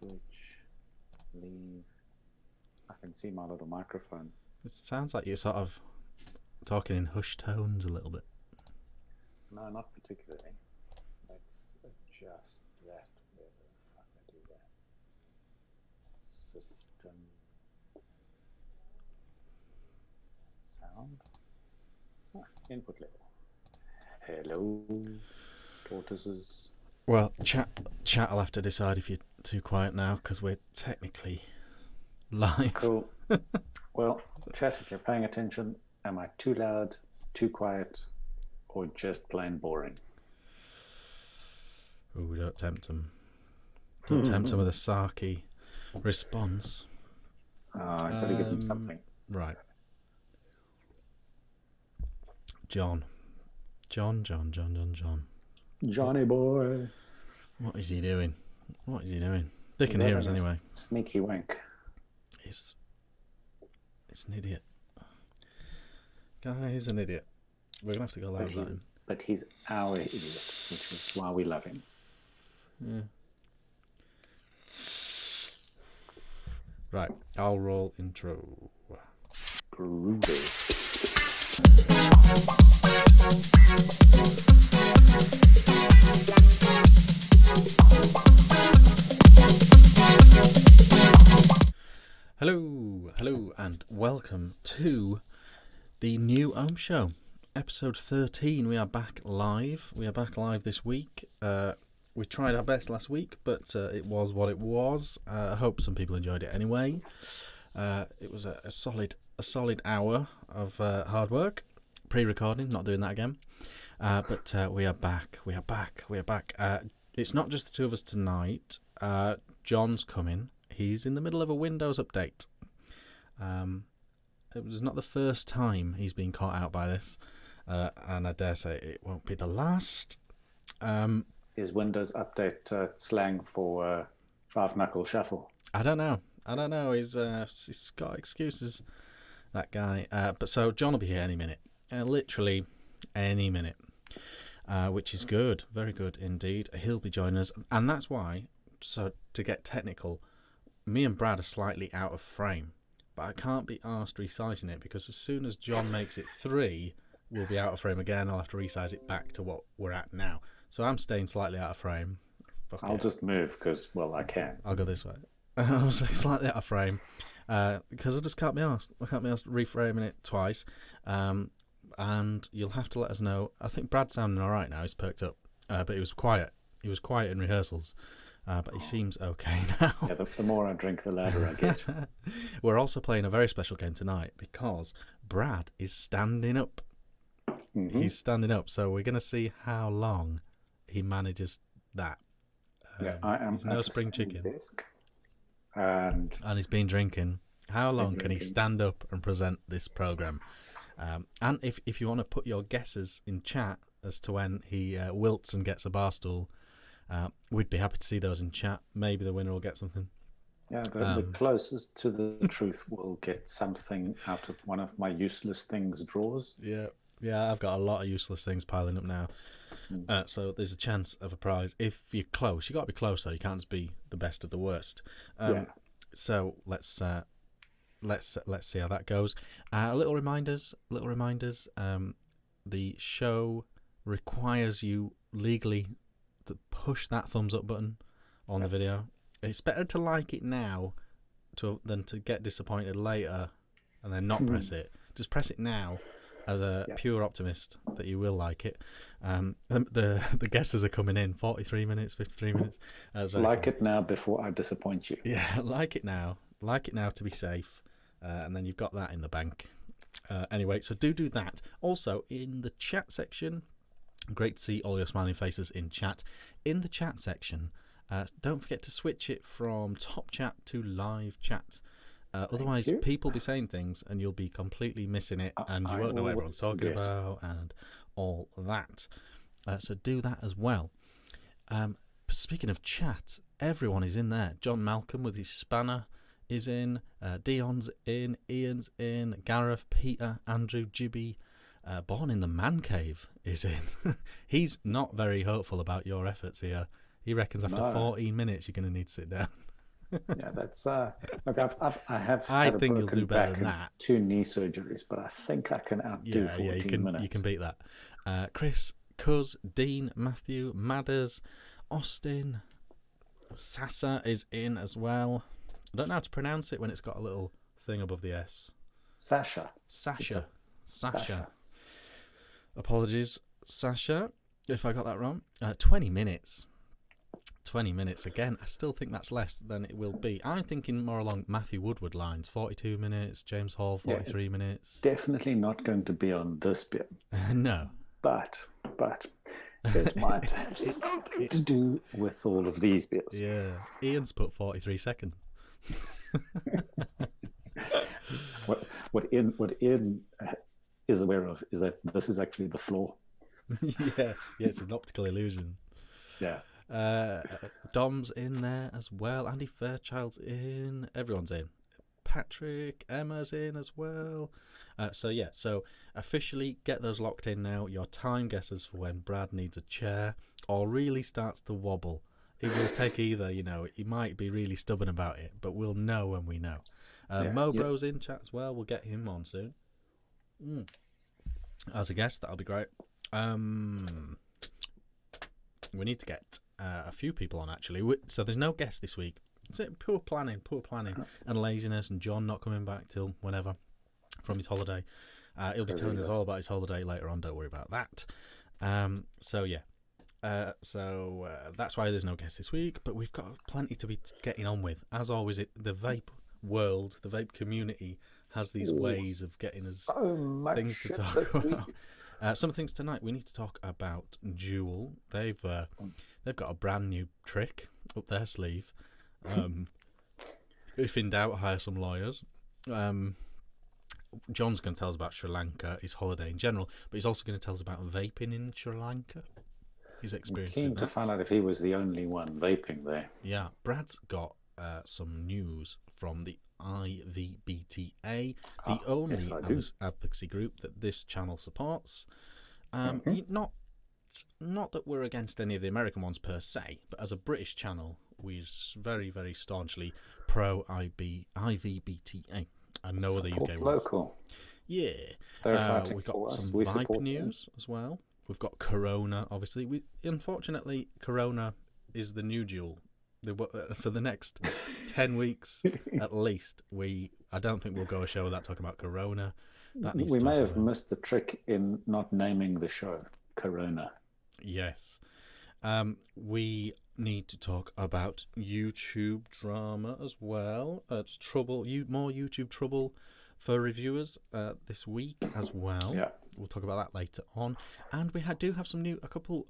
switch, leave. I can see my little microphone. It sounds like you're sort of talking in hushed tones a little bit. No, not particularly. Let's adjust that. Where the fuck I do that? System sound. Input level. Hello, tortoises. Well, chat will have to decide if you're too quiet now, because we're technically live. Cool. Well, chat, if you're paying attention, am I too loud, too quiet, or just plain boring? Ooh, don't tempt them. Don't tempt them with a sarky response. I've got to give them something. Right. John. Johnny boy. What is he doing? They can hear us anyway. Sneaky wank. It's an idiot. Guy is an idiot. We're going to have to go loud about him. But he's our idiot, which is why we love him. Yeah. Right, I'll roll intro. Groovy. Hello, and welcome to the new Ohm Show, episode 13. We are back live. This week. We tried our best last week, but it was what it was. I hope some people enjoyed it anyway. It was a solid hour of hard work, pre-recording. Not doing that again. But we are back. It's not just the two of us tonight. John's coming. He's in the middle of a Windows update. It was not the first time he's been caught out by this, and I dare say it won't be the last. Is Windows update slang for five-knuckle shuffle? I don't know. He's got excuses, that guy. But so John will be here any minute, literally any minute, which is good, very good indeed. He'll be joining us, and that's why. So to get technical, me and Brad are slightly out of frame, but I can't be arsed resizing it, because as soon as John makes it 3, we'll be out of frame again. I'll have to resize it back to what we're at now. So I'm staying slightly out of frame. I'll just move because, well, I can. I'll go this way. I'll say slightly out of frame because I just can't be asked. I can't be asked reframing it twice. And you'll have to let us know. I think Brad's sounding all right now. He's perked up. But he was quiet. He was quiet in rehearsals. But he seems okay now. Yeah, the more I drink, the louder I get. We're also playing a very special game tonight because Brad is standing up. Mm-hmm. He's standing up. So we're going to see how long he manages that. Yeah, I am. He's no spring chicken. Desk, and he's been drinking. How long can he stand up and present this program? And if you want to put your guesses in chat as to when he wilts and gets a bar stool, we'd be happy to see those in chat. Maybe the winner will get something. Yeah, the closest to the truth will get something out of one of my useless things drawers. Yeah, I've got a lot of useless things piling up now. So there's a chance of a prize. If you're close, you got to be close though. You can't just be the best of the worst. So let's see how that goes. Little reminders. The show requires you legally to push that thumbs up button on the video. It's better to like it now than to get disappointed later and then not press it. Just press it now. As a pure optimist that you will like it. The guesses are coming in 43 minutes, 53 minutes. Like it now before I disappoint you. Yeah, like it now to be safe, and then you've got that in the bank. Anyway, so do that. Also in the chat section, great to see all your smiling faces in chat. In the chat section, don't forget to switch it from top chat to live chat. Otherwise, people will be saying things and you'll be completely missing it, and you won't know what everyone's talking about and all that. So do that as well. Speaking of chat, everyone is in there. John Malcolm with his spanner is in. Dion's in. Ian's in. Gareth, Peter, Andrew, Jibby. Born in the Man Cave is in. He's not very hopeful about your efforts here. He reckons after 14 minutes you're going to need to sit down. Yeah, that's look. I have I had a think you'll broken do better back than and that. 2 knee surgeries, but I think I can outdo Yeah, yeah, 14 you minutes. can beat that. Chris, Cuz, Dean, Matthew, Madders, Austin, Sasa is in as well. I don't know how to pronounce it when it's got a little thing above the S. Sasha. It's a Sasha. Sasha. Sasha. Apologies, Sasha, if I got that wrong. 20 minutes. 20 minutes again. I still think that's less than it will be. I'm thinking more along Matthew Woodward lines. 42 minutes. James Hall, Yeah, 43 it's minutes. definitely not going to be on this bit, No. but it might have something to do with all of these bits. Yeah. Ian's put 43 seconds. What Ian is aware of is that this is actually the floor. Yeah, it's an optical illusion. Yeah. Dom's in there as well. Andy Fairchild's in. Everyone's in. Patrick, Emma's in as well. So officially get those locked in now. Your time guesses for when Brad needs a chair or really starts to wobble. It will take either, he might be really stubborn about it, but we'll know when we know. Mobro's in chat as well. We'll get him on soon. As a guest, that'll be great. We need to get a few people on, actually. So there's no guest this week. It's poor planning and laziness, and John not coming back till whenever from his holiday. He'll be telling us all about his holiday later on. Don't worry about that. That's why there's no guest this week, but we've got plenty to be getting on with. As always, the vape world, the vape community has these ways of getting us things to talk about. Some things tonight. We need to talk about Juul. They've got a brand new trick up their sleeve. If in doubt, hire some lawyers. John's going to tell us about Sri Lanka, his holiday in general, but he's also going to tell us about vaping in Sri Lanka. His experience. I'm keen to find out if he was the only one vaping there. Yeah, Brad's got some news from the IVBTA, the only advocacy group that this channel supports. Not that we're against any of the American ones per se, but as a British channel, we're very, very staunchly pro IVBTA and no other UK ones. Local. Yeah. We've got some Vick news as well. We've got Corona, obviously. Unfortunately, Corona is the new Juul. For the next 10 weeks at least, I don't think we'll go a show without talking about Corona. We may have missed the trick in not naming the show Corona. Yes. We need to talk about YouTube drama as well. It's trouble. More YouTube trouble for reviewers this week as well. Yeah. We'll talk about that later on. And we do have some a couple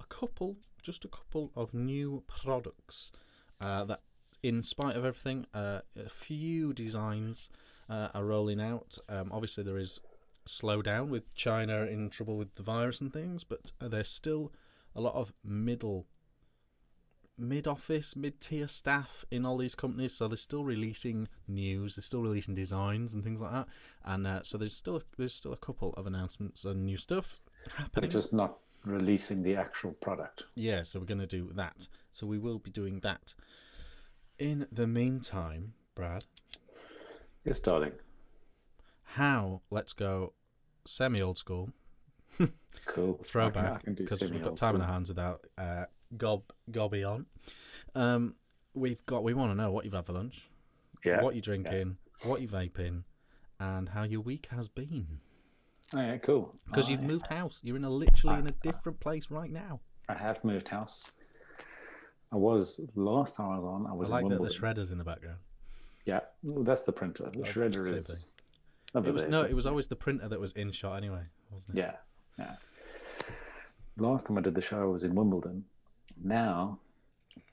of new products that, in spite of everything, a few designs are rolling out. Obviously, there is slowdown with China in trouble with the virus and things, but there's still a lot of mid-office, mid-tier staff in all these companies, so they're still releasing news, they're still releasing designs and things like that, and so there's still a couple of announcements and new stuff happening. They're just not releasing the actual product. Yeah, so we're going to do that. So we will be doing that. In the meantime, Brad. Yes, darling. Let's go semi-old school. Cool. Throwback, because we've got time in our hands without Gobby on. We want to know what you've had for lunch, what you're drinking, what you're vaping, and how your week has been. Oh, yeah, cool. Because you've moved house. You're literally in a different place right now. I have moved house. Last time I was on, I was in Wimbledon. The shredder's in the background. Yeah, that's the printer. The shredder is... It was always the printer that was in shot anyway, wasn't it? Yeah. Last time I did the show, I was in Wimbledon. Now,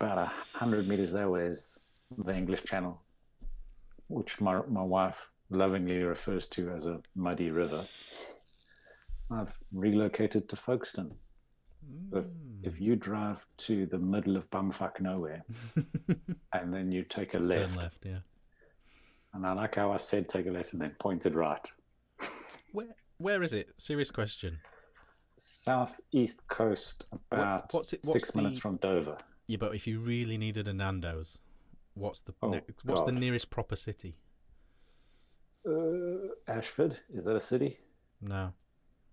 about 100 meters away is the English Channel, which my wife lovingly refers to as a muddy river. I've relocated to Folkestone. If you drive to the middle of bumfuck nowhere and then you take a left. Turn left, yeah. And I like how I said take a left and then pointed right. Where is it? Serious question. Southeast coast, about 6 minutes from Dover. Yeah, but if you really needed a Nando's, Oh what's the God. nearest proper city? Ashford, is that a city? No,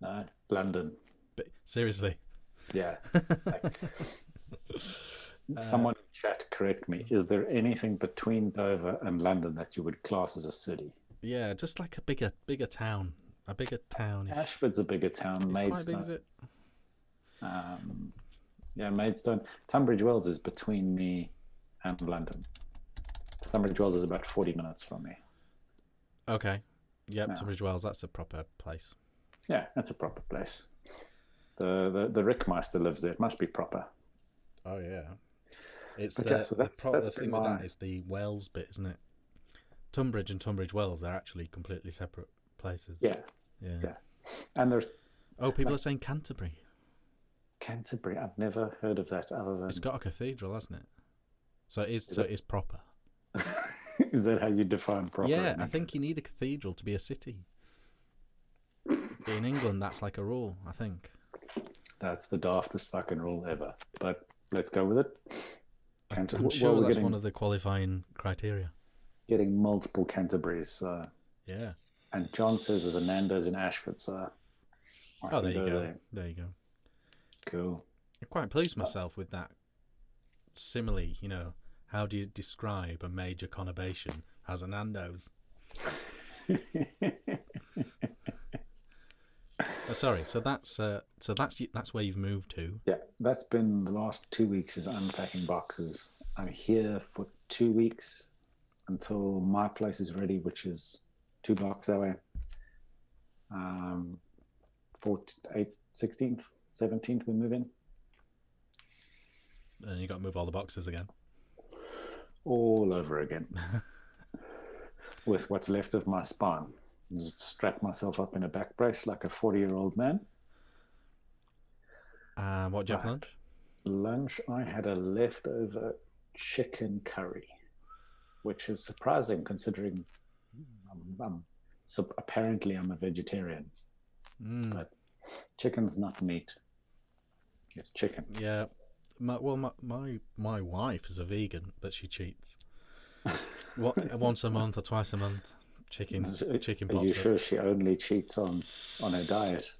No, London. but seriously. Yeah. Like, uh, someone in chat, correct me. Is there anything between Dover and London that you would class as a city? yeah, just like a bigger town, a bigger townish. Ashford's a bigger town. It's quite big, Maidstone. is it? Um, yeah, Maidstone. Tunbridge Wells is between me and London. Tunbridge Wells is about 40 minutes from me. Okay. Yep, Yeah, Tunbridge Wells. That's a proper place. yeah, that's a proper place. The Rickmeister lives there. It must be proper. Oh yeah. It's But yeah, so that's the been thing with that my is the Wells bit, isn't it? Tunbridge and Tunbridge Wells are actually completely separate places. yeah, Yeah. yeah. And there's Oh, people like are saying Canterbury. Canterbury. I've never heard of that other It's than. got a cathedral, hasn't it? So it is. Is So it is proper. is that how you define proper Yeah, in I England? think you need a cathedral to be a city. In England, that's like a rule. I think. That's the daftest fucking rule ever. But let's go with it. I'm Well, sure we're that's getting one of the qualifying criteria. multiple Canterburys. Yeah. And John says there's a Nando's in Ashford, so I Oh, can there you go go. there. There you go. Cool. I'm quite pleased myself with that simile. You know, how do you describe a major conurbation as a Nando's? Oh, sorry. So that's where you've moved to. Yeah, that's been the last 2 weeks is unpacking boxes. I'm here for 2 weeks until my place is ready, which is 2 blocks that way. 16th, 17th, we move in. And you got to move all the boxes again. All over again. With what's left of my spine. Just strap myself up in a back brace like a 40-year-old man. What do you have for lunch? Lunch, I had a leftover chicken curry, which is surprising considering so apparently I'm a vegetarian. But chicken's not meat. It's chicken. Yeah. My wife is a vegan, but she cheats. Once a month or twice a month, chicken Are pops you up. sure she only cheats on her diet?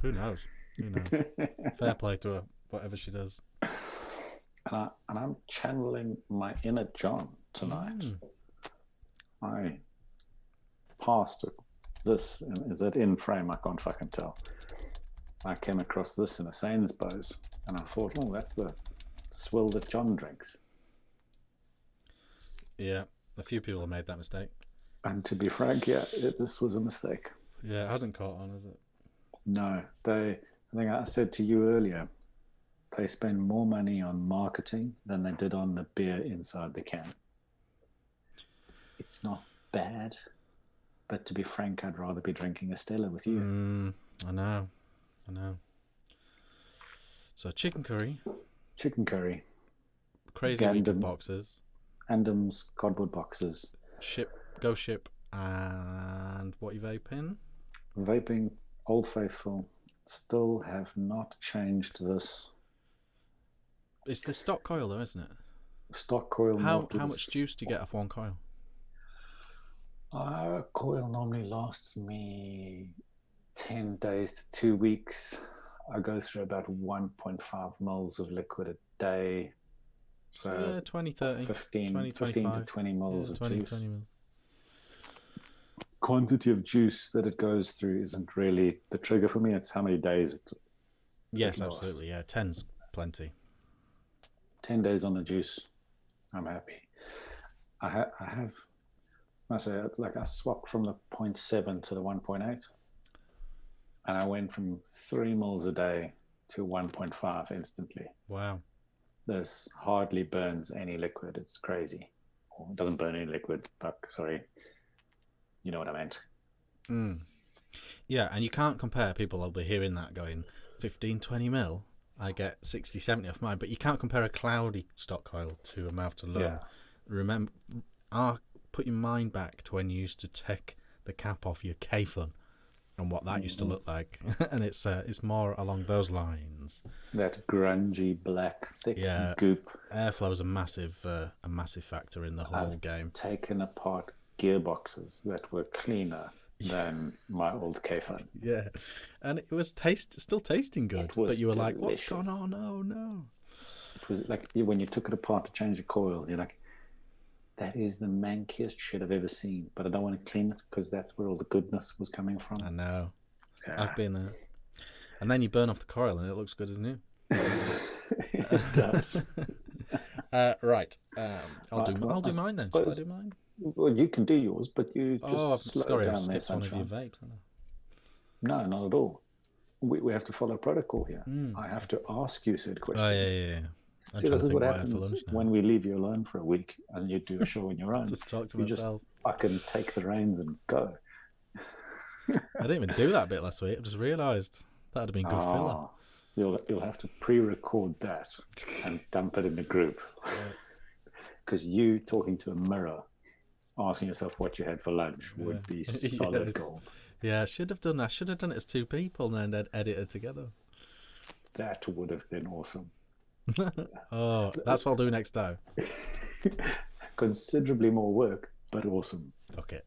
Who knows? Who knows? Fair play to her, whatever she does. And I'm channeling my inner John tonight. I passed this. Is that in frame? I can't fucking tell. I came across this in a Sainsbury's, and I thought, oh, that's the swill that John drinks. Yeah, a few people have made that mistake. And to be frank, yeah, this was a mistake. Yeah, it hasn't caught on, has it? No, I think I said to you earlier, they spend more money on marketing than they did on the beer inside the can. It's not bad, but to be frank, I'd rather be drinking a Stella with you. I know. So chicken curry, crazy week of boxes, Andam's cardboard boxes, go ship, and what you vaping? Vaping, Old Faithful. Still have not changed this. It's the stock coil though, isn't it? Stock coil. How much juice do you get off one coil? Coil normally lasts me 10 days to 2 weeks. I go through about 1.5 mils of liquid a day. So 20, 30, 15 to 20 mils of 20, juice. 20 mils. Quantity of juice that it goes through isn't really the trigger for me. It's how many days it Yes, absolutely. Yeah, 10's plenty. 10 days on the juice, I'm happy. I have, I say, like I swapped from the 0.7 to the 1.8, and I went from 3 mils a day to 1.5 instantly. Wow. This hardly burns any liquid. It's crazy. Or it doesn't burn any liquid. Fuck, sorry. You know what I meant. Yeah, and you can't compare. People will be hearing that going, 15, 20 mil, I get 60, 70 off mine. But you can't compare a cloudy stock coil to a mouth to lung. Yeah. Remember, put your mind back to when you used to take the cap off your K-Fun and what that used to look like, and it's more along those lines. That grungy black thick Yeah, goop. airflow is a massive factor in the whole game. Taken apart gearboxes that were cleaner than my old K-Phone. Yeah, and it was still tasting good, but you were like, "What's delicious. going on? Oh no!" It was like when you took it apart to change the coil, you're like, that is the mankiest shit I've ever seen, but I don't want to clean it because that's where all the goodness was coming from. I know. Yeah. I've been there. And then you burn off the coil and it looks good as new. It does. Right. I'll do mine then. Shall I do mine? Well, you can do yours, but you just I've slow down there, skipped one of your vapes. No, not at all. We have to follow protocol here. I have to ask you said questions. Oh, yeah. See, this is what happens when we leave you alone for a week and you do a show on your own. Just talk to myself. Just fucking take the reins and go. I didn't even do that bit last week. I just realised that would have been good filler. You'll have to pre-record that and dump it in the group. Because you talking to a mirror, asking yourself what you had for lunch would be solid gold. Yeah, I should have done that. I should have done it as two people and then edited together. That would have been awesome. Oh, that's what I'll do next time. Considerably more work, but awesome. Okay.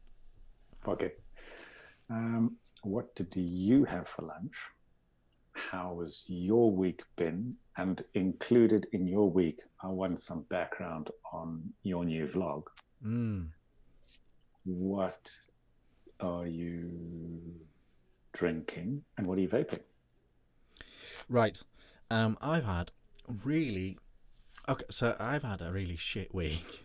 What did you have for lunch? How has your week been? And included in your week, I want some background on your new vlog. What are you drinking and what are you vaping? Right. I've had a really shit week.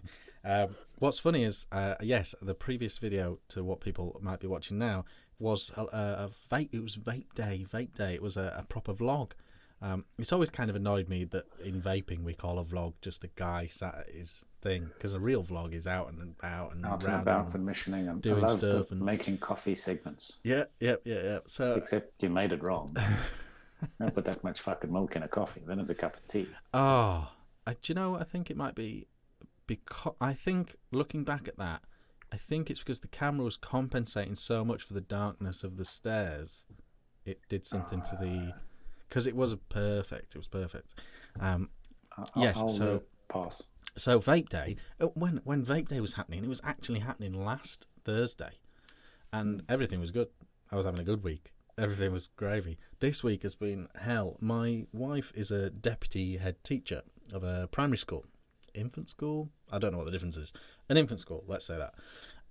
What's funny is, yes, the previous video to what people might be watching now was a vape. It was vape day. It was a proper vlog. It's always kind of annoyed me that in vaping we call a vlog just a guy sat at his thing, because a real vlog is out and about and missioning and doing stuff and making coffee segments. Yeah. So except you made it wrong. Don't put that much fucking milk in a coffee. Then it's a cup of tea. Oh, do you know? I think it might be because I think looking back at that, I think it's because the camera was compensating so much for the darkness of the stairs. It did something to the, because it was perfect. It was perfect. Yes. I'll pass. So vape day. When vape day was happening, it was actually happening last Thursday, and everything was good. I was having a good week. Everything was gravy. This week has been hell. My wife is a deputy head teacher of a primary school. Infant school? I don't know what the difference is. An infant school, let's say that.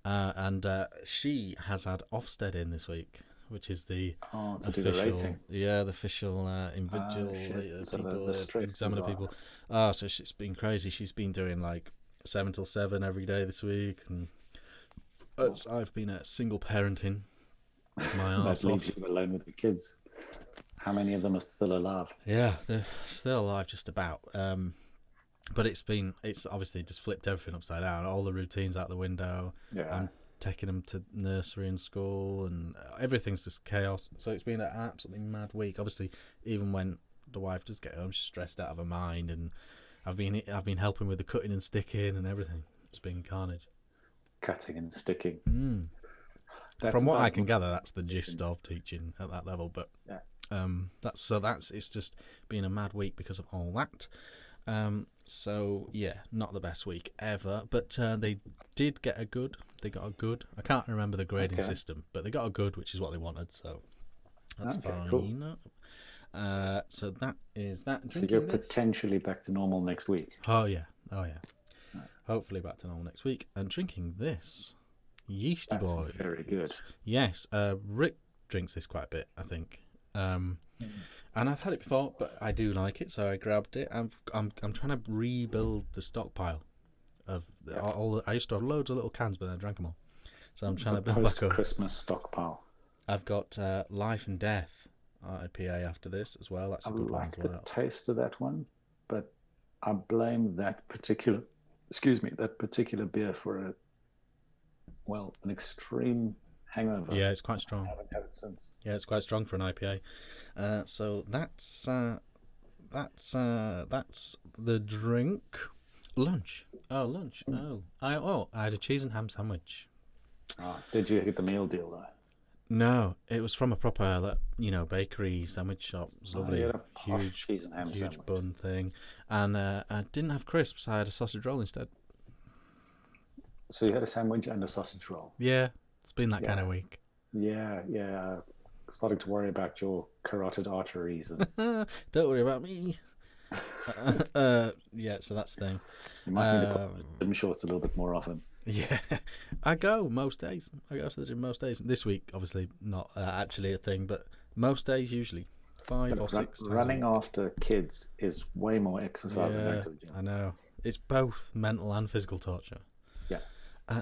And she has had Ofsted in this week, which is the official, the rating. Yeah, the official people, examiner people. So it's been crazy. She's been doing like 7 till 7 every day this week, and I've been single parenting. That leaves you alone with the kids. How many of them are still alive? Yeah, they're still alive, just about. But it's obviously just flipped everything upside down. All the routines out the window. Yeah. I'm taking them to nursery and school, and everything's just chaos. So it's been an absolutely mad week. Obviously, even when the wife does get home, she's stressed out of her mind, and I've been helping with the cutting and sticking and everything. It's been carnage. Cutting and sticking. From what I can gather, that's the gist of teaching at that level. But yeah. It's just been a mad week because of all that. So yeah, not the best week ever. But they did get a good. They got a good. I can't remember the grading system, but they got a good, which is what they wanted. So that's fine. Cool. So that is that. So you're potentially back to normal next week. Oh yeah. Right. Hopefully back to normal next week. And drinking this. Yeasty Boy. Very good. Yes, Rick drinks this quite a bit, I think. And I've had it before, but I do like it, so I grabbed it. I'm trying to rebuild the stockpile of all. I used to have loads of little cans, but then I drank them all. So I'm trying to build back up. Christmas stockpile. I've got Life and Death IPA after this as well. That's a good one as well. I like the taste of that one, but I blame that particular beer for an extreme hangover. Yeah, it's quite strong. I haven't had it since. Yeah, it's quite strong for an IPA. So that's the drink. Lunch. Lunch. I had a cheese and ham sandwich. Did you get the meal deal though? No, it was from a proper, bakery sandwich shop. It was Oh, you lovely, had a posh huge, cheese and ham huge sandwich. bun thing, and I didn't have crisps. I had a sausage roll instead. So you had a sandwich and a sausage roll. Yeah, it's been that kind Yeah, of week. yeah. Starting to worry about your carotid arteries, and Don't worry about me. Yeah, so that's the thing. you might need to put on Um, the gym shorts a little bit more often. yeah, I go most days. I go to the gym most days. This week, obviously, not actually a thing, but most days usually, five or But six times a running week. after kids is way more exercise than going Yeah, to the gym. I know. It's both mental and physical torture. Yeah.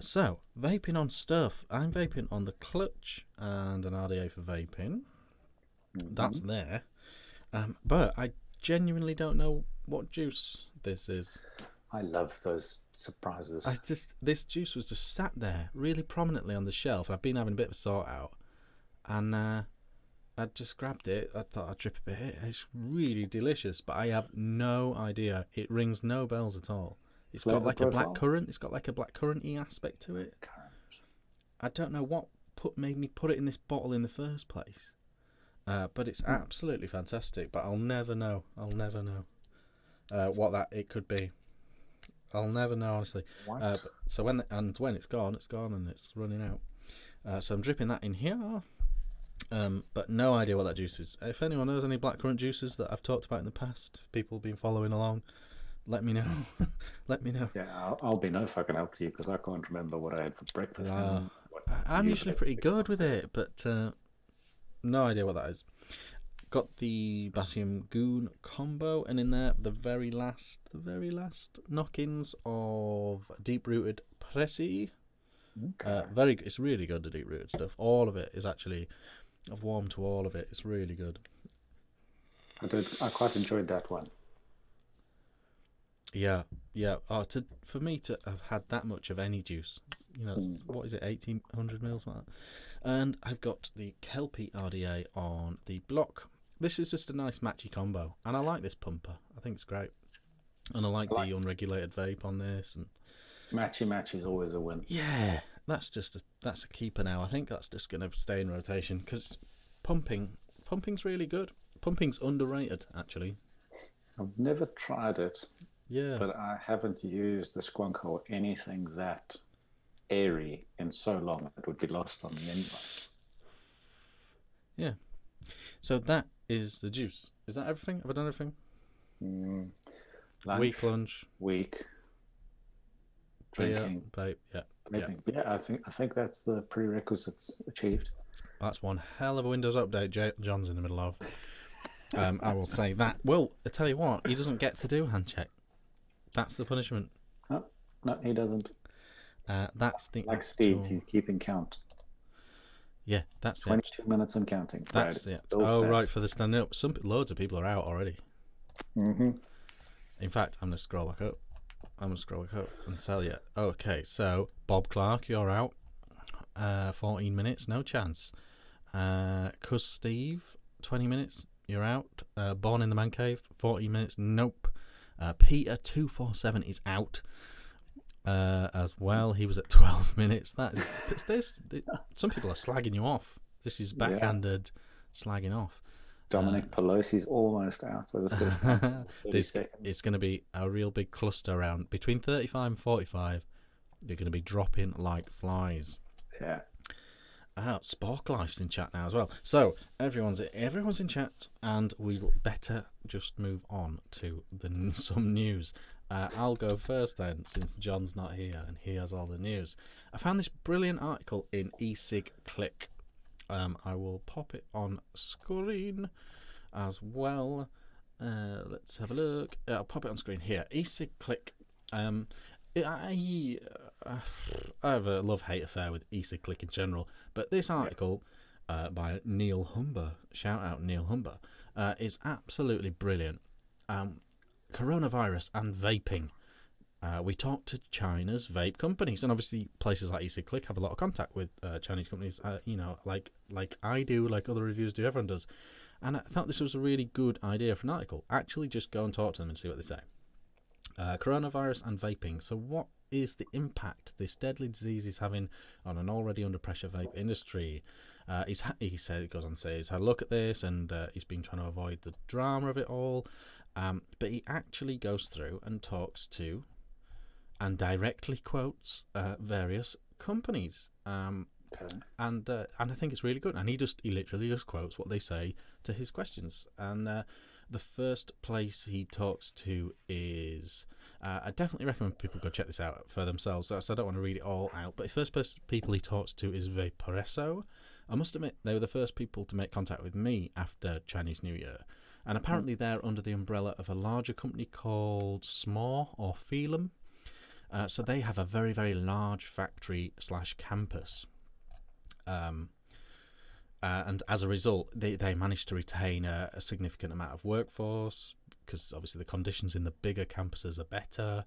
So, vaping on stuff. I'm vaping on the clutch and an RDA for vaping. That's Hmm. there. But I genuinely don't know what juice this is. I love those surprises. This juice was just sat there really prominently on the shelf. I've been having a bit of a sort out, and I just grabbed it. I thought I'd drip a bit. It's really delicious, but I have no idea. It rings no bells at all. It's got Flavor like a black profile? currant. It's got like a black currant-y aspect to it. I don't know what made me put it in this bottle in the first place. But it's absolutely fantastic. But I'll never know. What that it could be. I'll never know honestly. What? So when it's gone, and it's running out. So I'm dripping that in here. But no idea what that juice is. If anyone knows any blackcurrant juices that I've talked about in the past, if people have been following along, let me know. Let me know. Yeah, I'll be no fucking help to you because I can't remember what I had for breakfast Uh, and what I'm you usually had pretty for good with breakfast. it, but no idea what that is. Got the Basium Goon combo, and in there the very last knock-ins of Deep Rooted Pressy. Okay. It's really good, the Deep Rooted stuff. All of it is actually, I've warmed to all of it. It's really good. I quite enjoyed that one. Yeah. For me to have had that much of any juice, Mm. what is it, 1800 mils, like that. And I've got the Kelpie RDA on the block. This is just a nice matchy combo, and I like this pumper. I think it's great, and I like I like the unregulated vape on this. And matchy is always a win. yeah, that's a keeper now. I think that's just going to stay in rotation because pumping's really good. Pumping's underrated, actually. I've never tried it, Yeah. but I haven't used the Squonk or anything that airy in so long it would be lost on me anyway. Yeah. So that is the juice. Is that everything? Have I done everything? Mm. Lunch, Week lunch, week, beer, drinking, vape. Yeah. vaping. Yeah, I think that's the prerequisites achieved. That's one hell of a Windows update John's in the middle of. I will say that. Well, I tell you what, he doesn't get to do hand check. That's the punishment. No, no, he doesn't. That's the Like actual... Steve, he's keeping count. Yeah, that's the 22 minutes and counting. That's Brad, the right, for the standing up. Loads of people are out already. Mm-hmm. In fact, I'm gonna scroll back up. And tell you. Okay, so Bob Clark, you're out. 14 minutes, no chance. Cuz Steve, 20 minutes, you're out. Born in the Man Cave, 14 minutes, nope. Peter 247 is out. As well, he was at 12 minutes. Some people are slagging you off. This is backhanded slagging off. Dominic Pelosi's almost out, so this is going to 30 seconds. It's going to be a real big cluster around between 35 and 45. They're going to be dropping like flies. Yeah. Spark Life's in chat now as well. So everyone's in chat, and we'll better just move on to some news. I'll go first then, since John's not here and he has all the news. I found this brilliant article in eSig Click. I will pop it on screen as well. Let's have a look. I'll pop it on screen here. eSig Click. I have a love-hate affair with eSig Click in general, but this article by Neil Humber, shout out Neil Humber, is absolutely brilliant. Coronavirus and vaping. We talked to China's vape companies, and obviously places like eSig Click have a lot of contact with Chinese companies. Like I do, like other reviewers do, everyone does. And I thought this was a really good idea for an article. Actually, just go and talk to them and see what they say. Coronavirus and vaping. So, what is the impact this deadly disease is having on an already under pressure vape industry? He goes on to say he's had a look at this, and he's been trying to avoid the drama of it all. But he actually goes through and talks to and directly quotes various companies. Okay. And I think it's really good. And he literally just quotes what they say to his questions. And the first place he talks to is I definitely recommend people go check this out for themselves. So I don't want to read it all out. But the first people he talks to is Vaporesso. I must admit they were the first people to make contact with me after Chinese New Year. And apparently they're under the umbrella of a larger company called SMAW or Phelan. So they have a very, very large factory / campus. And as a result, they managed to retain a significant amount of workforce because obviously the conditions in the bigger campuses are better.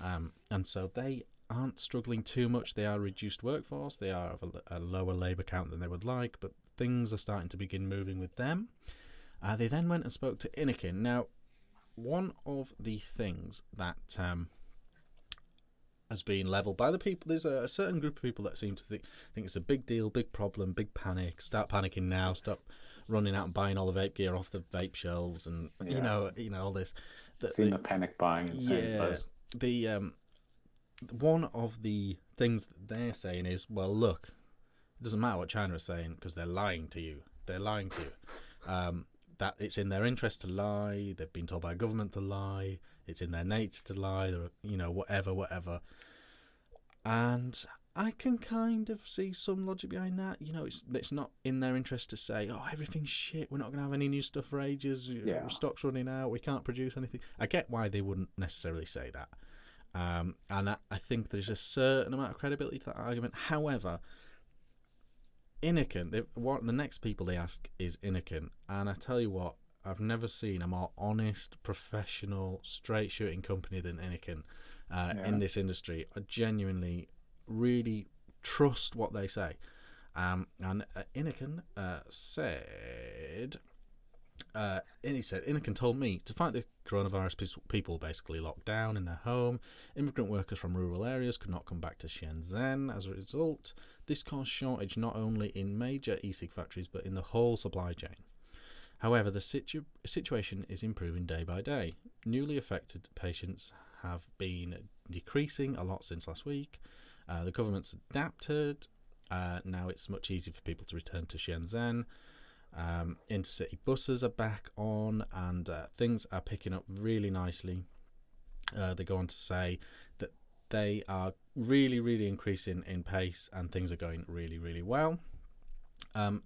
And so they aren't struggling too much. They are a reduced workforce. They are of a lower labour count than they would like, but things are starting to begin moving with them. They then went and spoke to Innikin. Now, one of the things that has been levelled by the people, there's a certain group of people that seem to think it's a big deal, big problem, big panic. Start panicking now. Stop running out and buying all the vape gear off the vape shelves, and you know all this. Seen the panic buying in Sainsbury's. One of the things that they're saying is, well, look, it doesn't matter what China is saying because they're lying to you. They're lying to you. That it's in their interest to lie. They've been told by a government to lie. It's in their nature to lie. Whatever. And I can kind of see some logic behind that. It's not in their interest to say, oh, everything's shit. We're not going to have any new stuff for ages. Stock's running out. We can't produce anything. I get why they wouldn't necessarily say that. And I think there's a certain amount of credibility to that argument. However, Innikin, the next people they ask is Innikin, and I tell you what, I've never seen a more honest, professional, straight shooting company than Innikin in this industry. I genuinely, really trust what they say. And Innikin said. Innikin told me to fight the coronavirus, people basically locked down in their home. Immigrant workers from rural areas could not come back to Shenzhen. As a result, this caused shortage not only in major e-cig factories but in the whole supply chain. However, the situation is improving day by day. Newly affected patients have been decreasing a lot since last week. The government's adapted. Now it's much easier for people to return to Shenzhen. Intercity buses are back on, and things are picking up really nicely. They go on to say that they are really, really increasing in pace, and things are going really, really well.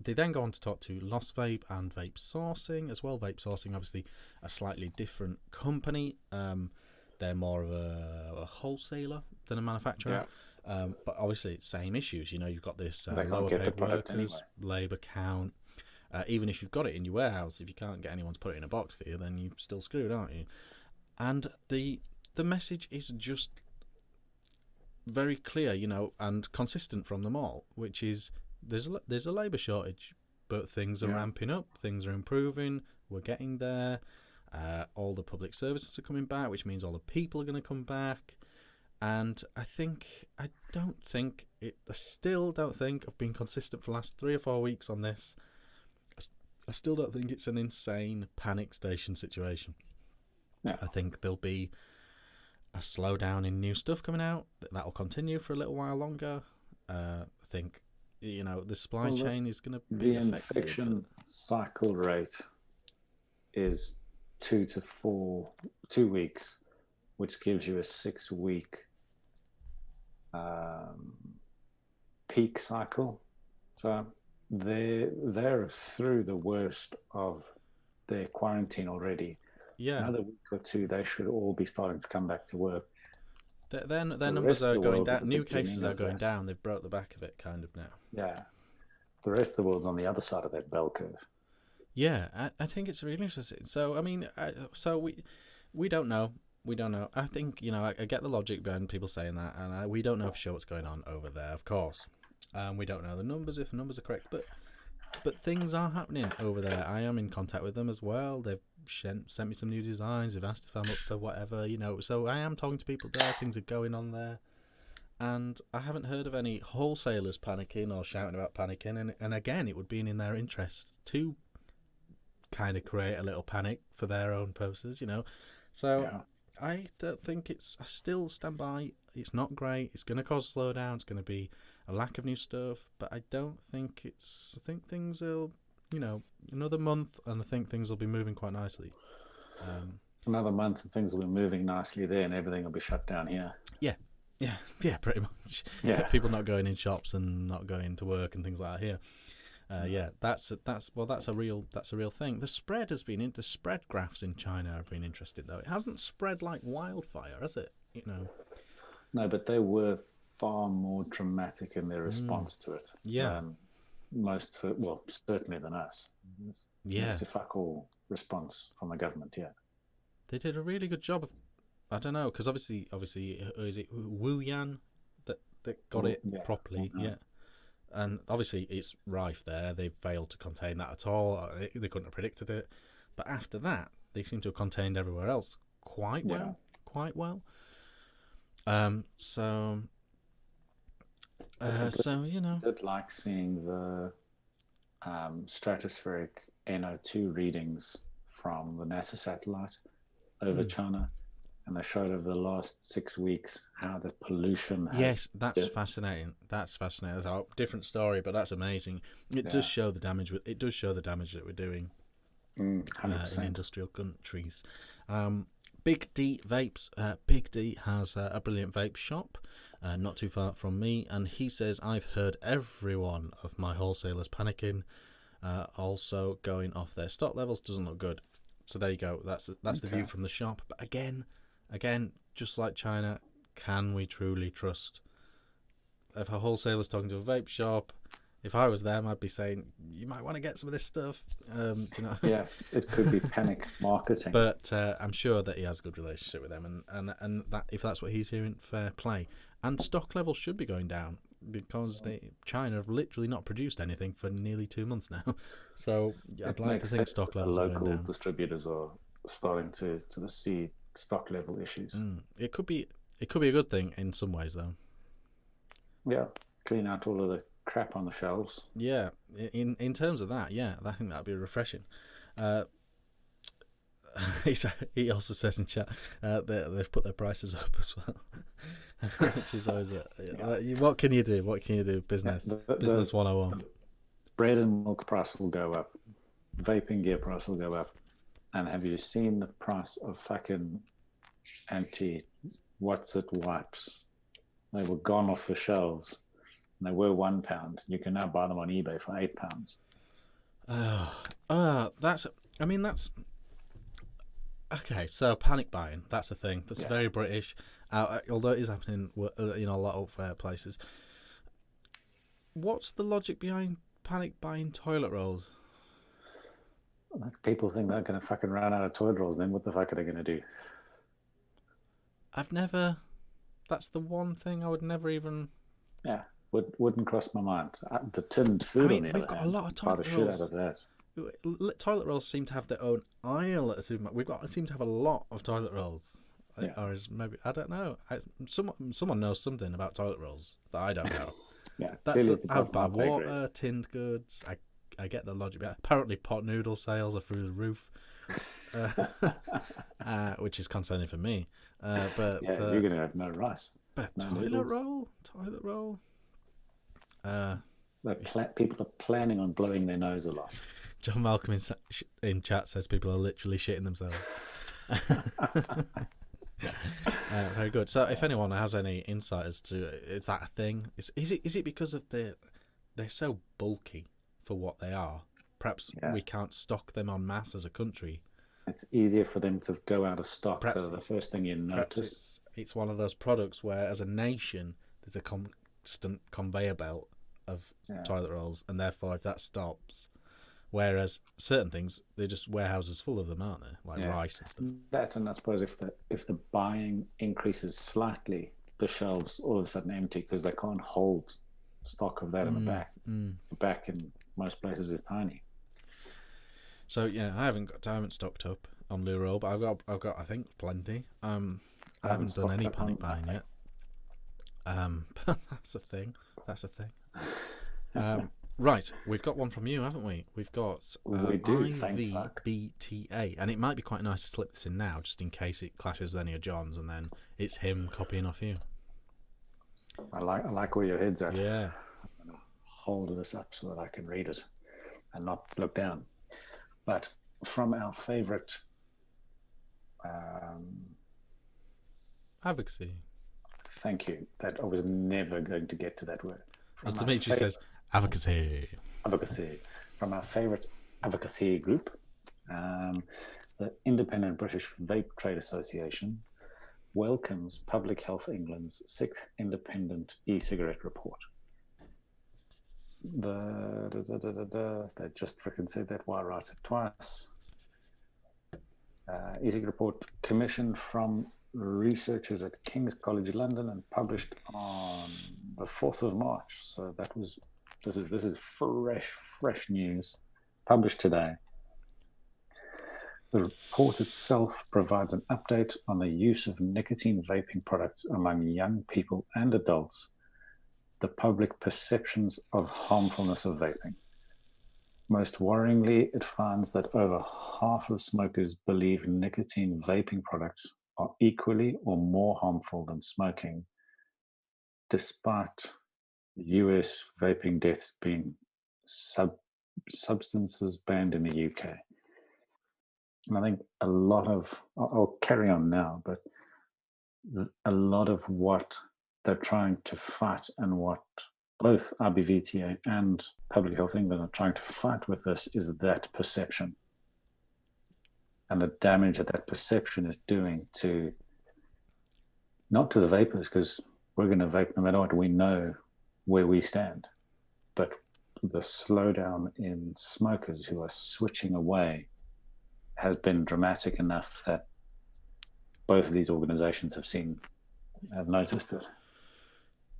They then go on to talk to Lost Vape and Vape Sourcing as well. Vape Sourcing, obviously, a slightly different company. They're more of a wholesaler than a manufacturer. Yeah. But obviously, it's same issues. You've got this lower paid workers, anyway. Labour count. Even if you've got it in your warehouse, if you can't get anyone to put it in a box for you, then you're still screwed, aren't you? And the message is just very clear, and consistent from them all, which is there's a labour shortage, but things are ramping up, things are improving, we're getting there. All the public services are coming back, which means all the people are going to come back. And I still don't think I've been consistent for the last 3 or 4 weeks on this. I still don't think it's an insane panic station situation. No. I think there'll be a slowdown in new stuff coming out. That'll continue for a little while longer. I think, the supply chain is going to be affected. The infection cycle rate is 2 weeks, which gives you a 6-week peak cycle. So they're through the worst of their quarantine already. Yeah. Another week or two, they should all be starting to come back to work. Their numbers are going down. New cases are going down. They've broke the back of it kind of now. Yeah. The rest of the world's on the other side of that bell curve. Yeah, I think it's really interesting. So, I mean, we don't know. We don't know. I think, I get the logic behind people saying that, and we don't know for sure what's going on over there, of course. We don't know the numbers, if the numbers are correct, but things are happening over there. I am in contact with them as well. They've sent me some new designs. They've asked if I'm up for whatever, so I am talking to people there. Things are going on there. and I haven't heard of any wholesalers panicking or shouting about panicking. And again, it would be in their interest to kind of create a little panic for their own purposes, So Yeah. I don't think it's. I still stand by. It's not great. It's going to cause a slowdown. It's going to be a lack of new stuff. But I don't think it's. I think things will, another month, and I think things will be moving quite nicely. Another month and things will be moving nicely there, and everything will be shut down here. Yeah, pretty much. Yeah. People not going in shops and not going to work and things like that here. That's a real thing. The spread graphs in China have been interesting though. It hasn't spread like wildfire, has it? No, but they were far more dramatic in their response to it. Yeah. Certainly than us. Yeah. Next to fuck all response from the government. Yeah. They did a really good job of. I don't know, because obviously, is it Wu Yan that got it properly? Yeah. And obviously, it's rife there. They failed to contain that at all. They couldn't have predicted it. But after that, they seem to have contained everywhere else quite well. So I did like seeing the stratospheric NO2 readings from the NASA satellite over China. And they showed over the last 6 weeks how the pollution has... Yes, that's fascinating. That's a different story, but that's amazing. It does show the damage. It does show the damage that we're doing in industrial countries. Big D Vapes. Big D has a brilliant vape shop not too far from me, and he says, I've heard every one of my wholesalers panicking. Also going off their stock levels doesn't look good. So there you go. That's the view from the shop. But again, just like China, can we truly trust? If a wholesaler's talking to a vape shop, if I was them, I'd be saying, you might want to get some of this stuff. Yeah, it could be panic marketing. But I'm sure that he has a good relationship with them, and that if that's what he's hearing, fair play. And stock levels should be going down because China have literally not produced anything for nearly 2 months now. So I'd like to think stock levels are going down. Local distributors are starting to see stock level issues. It could be a good thing in some ways, though. Yeah, clean out all of the crap on the shelves. Yeah, in terms of that, yeah, I think that'd be refreshing. He also says in chat they've put their prices up as well, which is always what can you do? What can you do? Business 101. Bread and milk price will go up. Vaping gear price will go up. And have you seen the price of fucking anti-what's-it wipes? They were gone off the shelves. And they were £1. You can now buy them on eBay for £8. That's okay. So panic buying, that's a thing. That's very British. Although it is happening, a lot of places. What's the logic behind panic buying toilet rolls? People think they're going to fucking run out of toilet rolls. Then what the fuck are they going to do? That's the one thing I would never even. Yeah. Wouldn't cross my mind. The tinned food, on the we've got a lot of toilet rolls. Shit out of that. Toilet rolls seem to have their own aisle at the supermarket. Seem to have a lot of toilet rolls. Yeah. Or maybe I don't know. Someone knows something about toilet rolls that I don't know. Yeah, I would buy water, tinned goods. I get the logic. Apparently, pot noodle sales are through the roof, which is concerning for me. But you're going to have no rice. But no toilet roll. People are planning on blowing their nose a lot. John Malcolm in chat says people are literally shitting themselves. Very good. So, if anyone has any insight as to is that a thing? Is it because of they're so bulky for what they are? Perhaps we can't stock them en masse as a country. It's easier for them to go out of stock. So the first thing you notice, it's one of those products where, as a nation, there's a constant conveyor belt of toilet rolls, and therefore, if that stops. Whereas certain things, they're just warehouses full of them, aren't they? Like rice and stuff. That, and I suppose if the buying increases slightly, the shelves all of a sudden empty because they can't hold stock of that in the back. The back in most places is tiny. So I haven't stocked up on loo roll, but I've got I think plenty. I haven't done any panic buying yet. That's a thing. That's a thing. Right, we've got one from you, haven't we? We've got We do, thank fuck. IVBTA, and it might be quite nice to slip this in now, just in case it clashes with any of John's, and then it's him copying off you. I like where your head's at. Yeah. I'm going to hold this up so that I can read it and not look down. But from our favorite Advocacy. thank you. That I was never going to get to that word. As Dimitri says, advocacy. Advocacy. From our favorite advocacy group, the Independent British Vape Trade Association welcomes Public Health England's 6th independent e-cigarette report. They just freaking said that. Why write it twice? E-cigarette report commissioned from researchers at King's College London and published on the 4th of March. So this is fresh news, published today. The report itself provides an update on the use of nicotine vaping products among young people and adults, the public perceptions of harmfulness of vaping. Most worryingly, it finds that over half of smokers believe nicotine vaping products are equally or more harmful than smoking, despite US vaping deaths being substances banned in the UK. And I think a lot of, I'll carry on now, but a lot of what they're trying to fight and what both RBVTA and Public Health England are trying to fight with this is that perception and the damage that perception is doing to, not to the vapors, because we're going to vape no matter what, we know where we stand, but the slowdown in smokers who are switching away has been dramatic enough that both of these organizations have noticed it.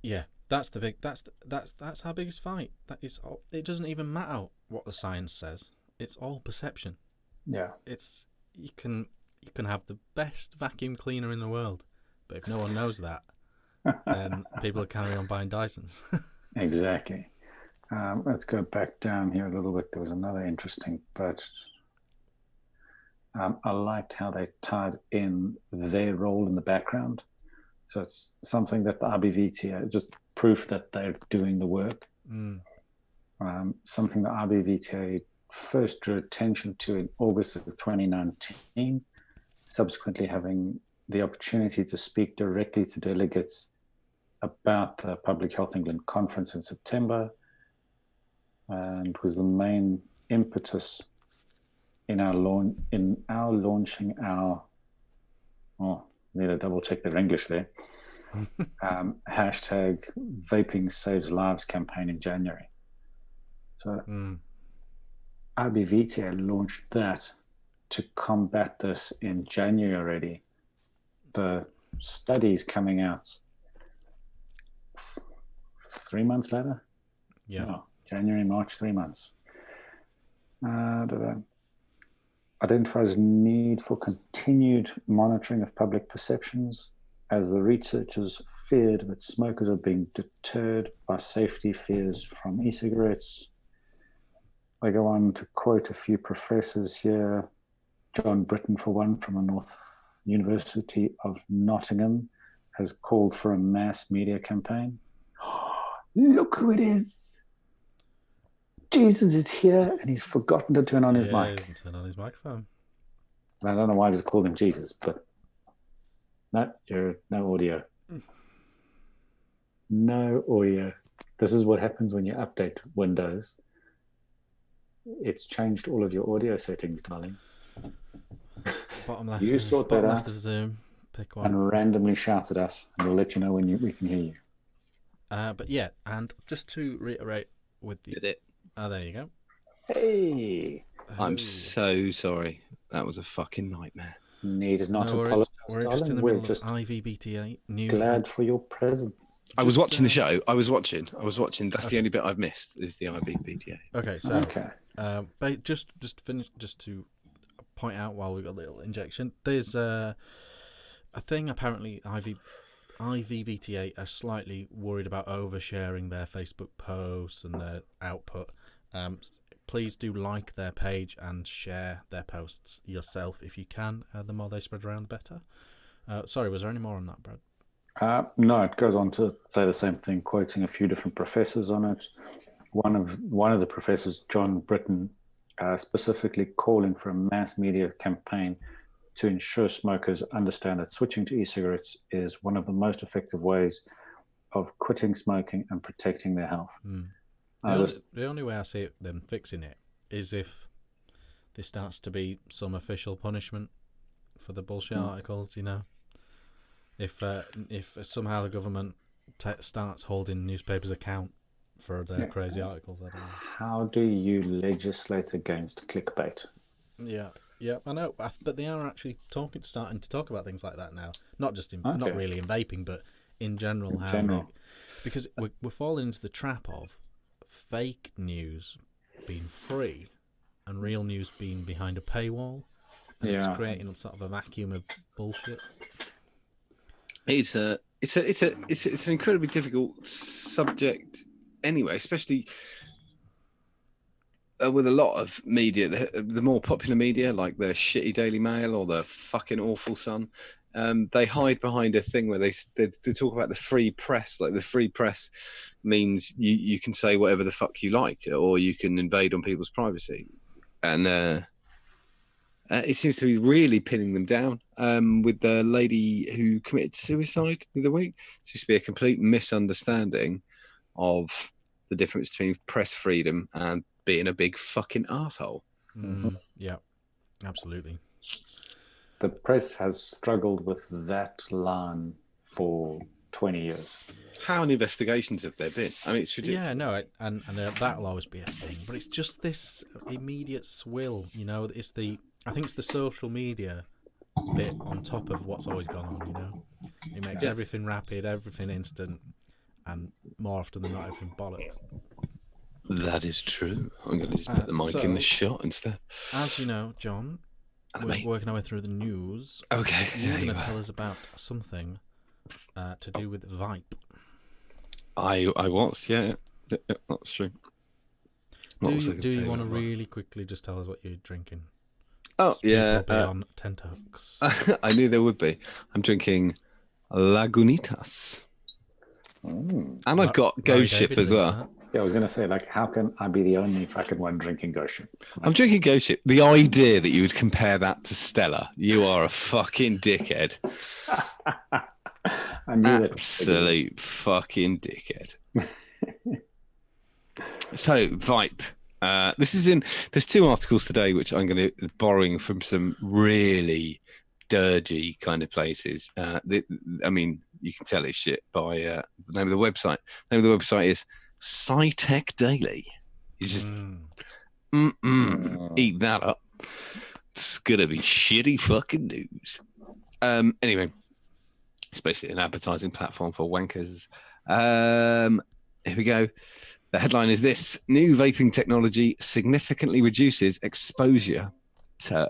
Yeah, that's the big. That's our biggest fight. That is, it doesn't even matter what the science says. It's all perception. Yeah, it's you can have the best vacuum cleaner in the world, but if no one knows that, then people will carry on buying Dysons. Exactly. Let's go back down here a little bit. There was another interesting, but I liked how they tied in their role in the background. So it's something that the RBVTA, just proof that they're doing the work. Something the RBVTA first drew attention to in August of 2019, subsequently having the opportunity to speak directly to delegates about the Public Health England conference in September, and was the main impetus in our launching our, need to double check their English there, hashtag Vaping Saves Lives campaign in January. So RBVTA launched that to combat this in January already. The studies coming out 3 months later? Yeah. Oh, January, March, 3 months. Identifies need for continued monitoring of public perceptions as the researchers feared that smokers are being deterred by safety fears from e-cigarettes. They go on to quote a few professors here. John Britton, for one, from the North University of Nottingham, has called for a mass media campaign. Look who it is. Jesus is here, and he's forgotten to turn on his mic. He hasn't turned on his microphone. I don't know why I just called him Jesus, but no audio. No audio. This is what happens when you update Windows. It's changed all of your audio settings, darling. Bottom left. You sort that out of Zoom. Pick one. and randomly shout at us, and we'll let you know when we can hear you. But yeah, and just to reiterate with the... Did it? Oh, there you go. Hey, I'm so sorry. That was a fucking nightmare. need not No worries. apologize, We're darling. just in the We're middle just of IVBTA news. glad for your presence. I was watching the show. I was watching. That's the only bit I've missed is the IBPTA. Okay, so Okay. just to point out while we've got a little injection, there's a thing apparently IVBTA are slightly worried about oversharing their Facebook posts and their output. Please do like their page and share their posts yourself if you can. The more they spread around, the better. Sorry, was there any more on that, Brad? No, it goes on to say the same thing, quoting a few different professors on it. One of the professors, John Britton, specifically calling for a mass media campaign to ensure smokers understand that switching to e-cigarettes is one of the most effective ways of quitting smoking and protecting their health. The only way I see them fixing it is if there starts to be some official punishment for the bullshit articles, you know. If somehow the government starts holding newspapers account for their crazy articles, I don't know. How do you legislate against clickbait? Yeah, I know, but they are actually starting to talk about things like that now. Not just not really in vaping, but in general. Because we're falling into the trap of fake news being free and real news being behind a paywall, and it's creating sort of a vacuum of bullshit. It's an incredibly difficult subject anyway, especially with a lot of media, the more popular media, like the shitty Daily Mail or the fucking awful Sun, they hide behind a thing where they talk about the free press. Like the free press means you can say whatever the fuck you like, or you can invade on people's privacy, and it seems to be really pinning them down. With the lady who committed suicide the other week, it seems to be a complete misunderstanding of the difference between press freedom and being a big fucking asshole. Yeah, absolutely. The press has struggled with that line for 20 years. How many investigations have there been? I mean, it's ridiculous. Yeah, no, and that'll always be a thing. But it's just this immediate swill, you know. I think it's the social media bit on top of what's always gone on, you know. It makes everything rapid, everything instant, and more often than not, everything bollocks. That is true. I'm going to just put the mic in the shot instead. As you know, John, we're working our way through the news. Okay. You're going to tell us about something to do with Vick. I was, yeah. That's true. Do you want to really quickly just tell us what you're drinking? Oh, yeah. On Tentox. I knew there would be. I'm drinking Lagunitas. And I've got Ghost Ship as well. Yeah, I was going to say, like, how can I be the only fucking one drinking Ghost Ship? I'm drinking Ghost Ship. The idea that you would compare that to Stella, you are a fucking dickhead. I knew Absolute fucking dickhead. So, Vick. There's two articles today which I'm going to borrowing from some really dirgy kind of places. I mean, you can tell it's shit by the name of the website. The name of the website is SciTech Daily. You just eat that up. It's gonna be shitty fucking news. Anyway, it's basically an advertising platform for wankers. Here we go. The headline is this: new vaping technology significantly reduces exposure to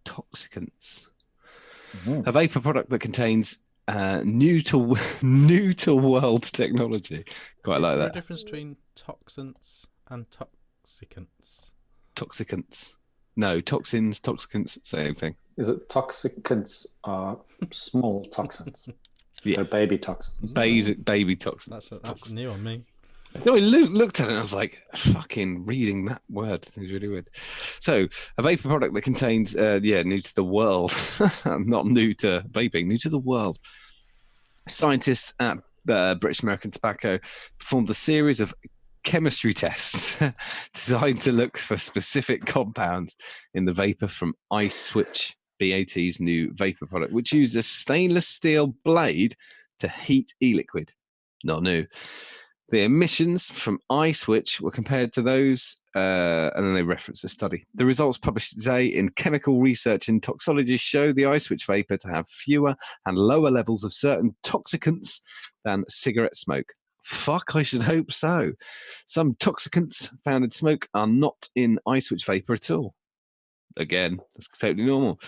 toxicants. A vapor product that contains new to world technology. Quite like that. Is there a difference between toxins and toxicants? Toxicants. No, toxins, toxicants, same thing. Is it toxicants are small toxins? Yeah. They're baby toxins. Baby toxins. That's new on me. No, I looked at it and I was like, fucking reading that word is really weird. So, a vapor product that contains, new to the world, not new to vaping, new to the world. Scientists at British American Tobacco performed a series of chemistry tests designed to look for specific compounds in the vapor from iSwitch BAT's new vapor product, which uses a stainless steel blade to heat e-liquid. Not new. The emissions from iSwitch were compared to those, and then they reference a study. The results published today in Chemical Research in Toxicology show the iSwitch vapor to have fewer and lower levels of certain toxicants than cigarette smoke. Fuck, I should hope so. Some toxicants found in smoke are not in iSwitch vapor at all. Again, that's totally normal.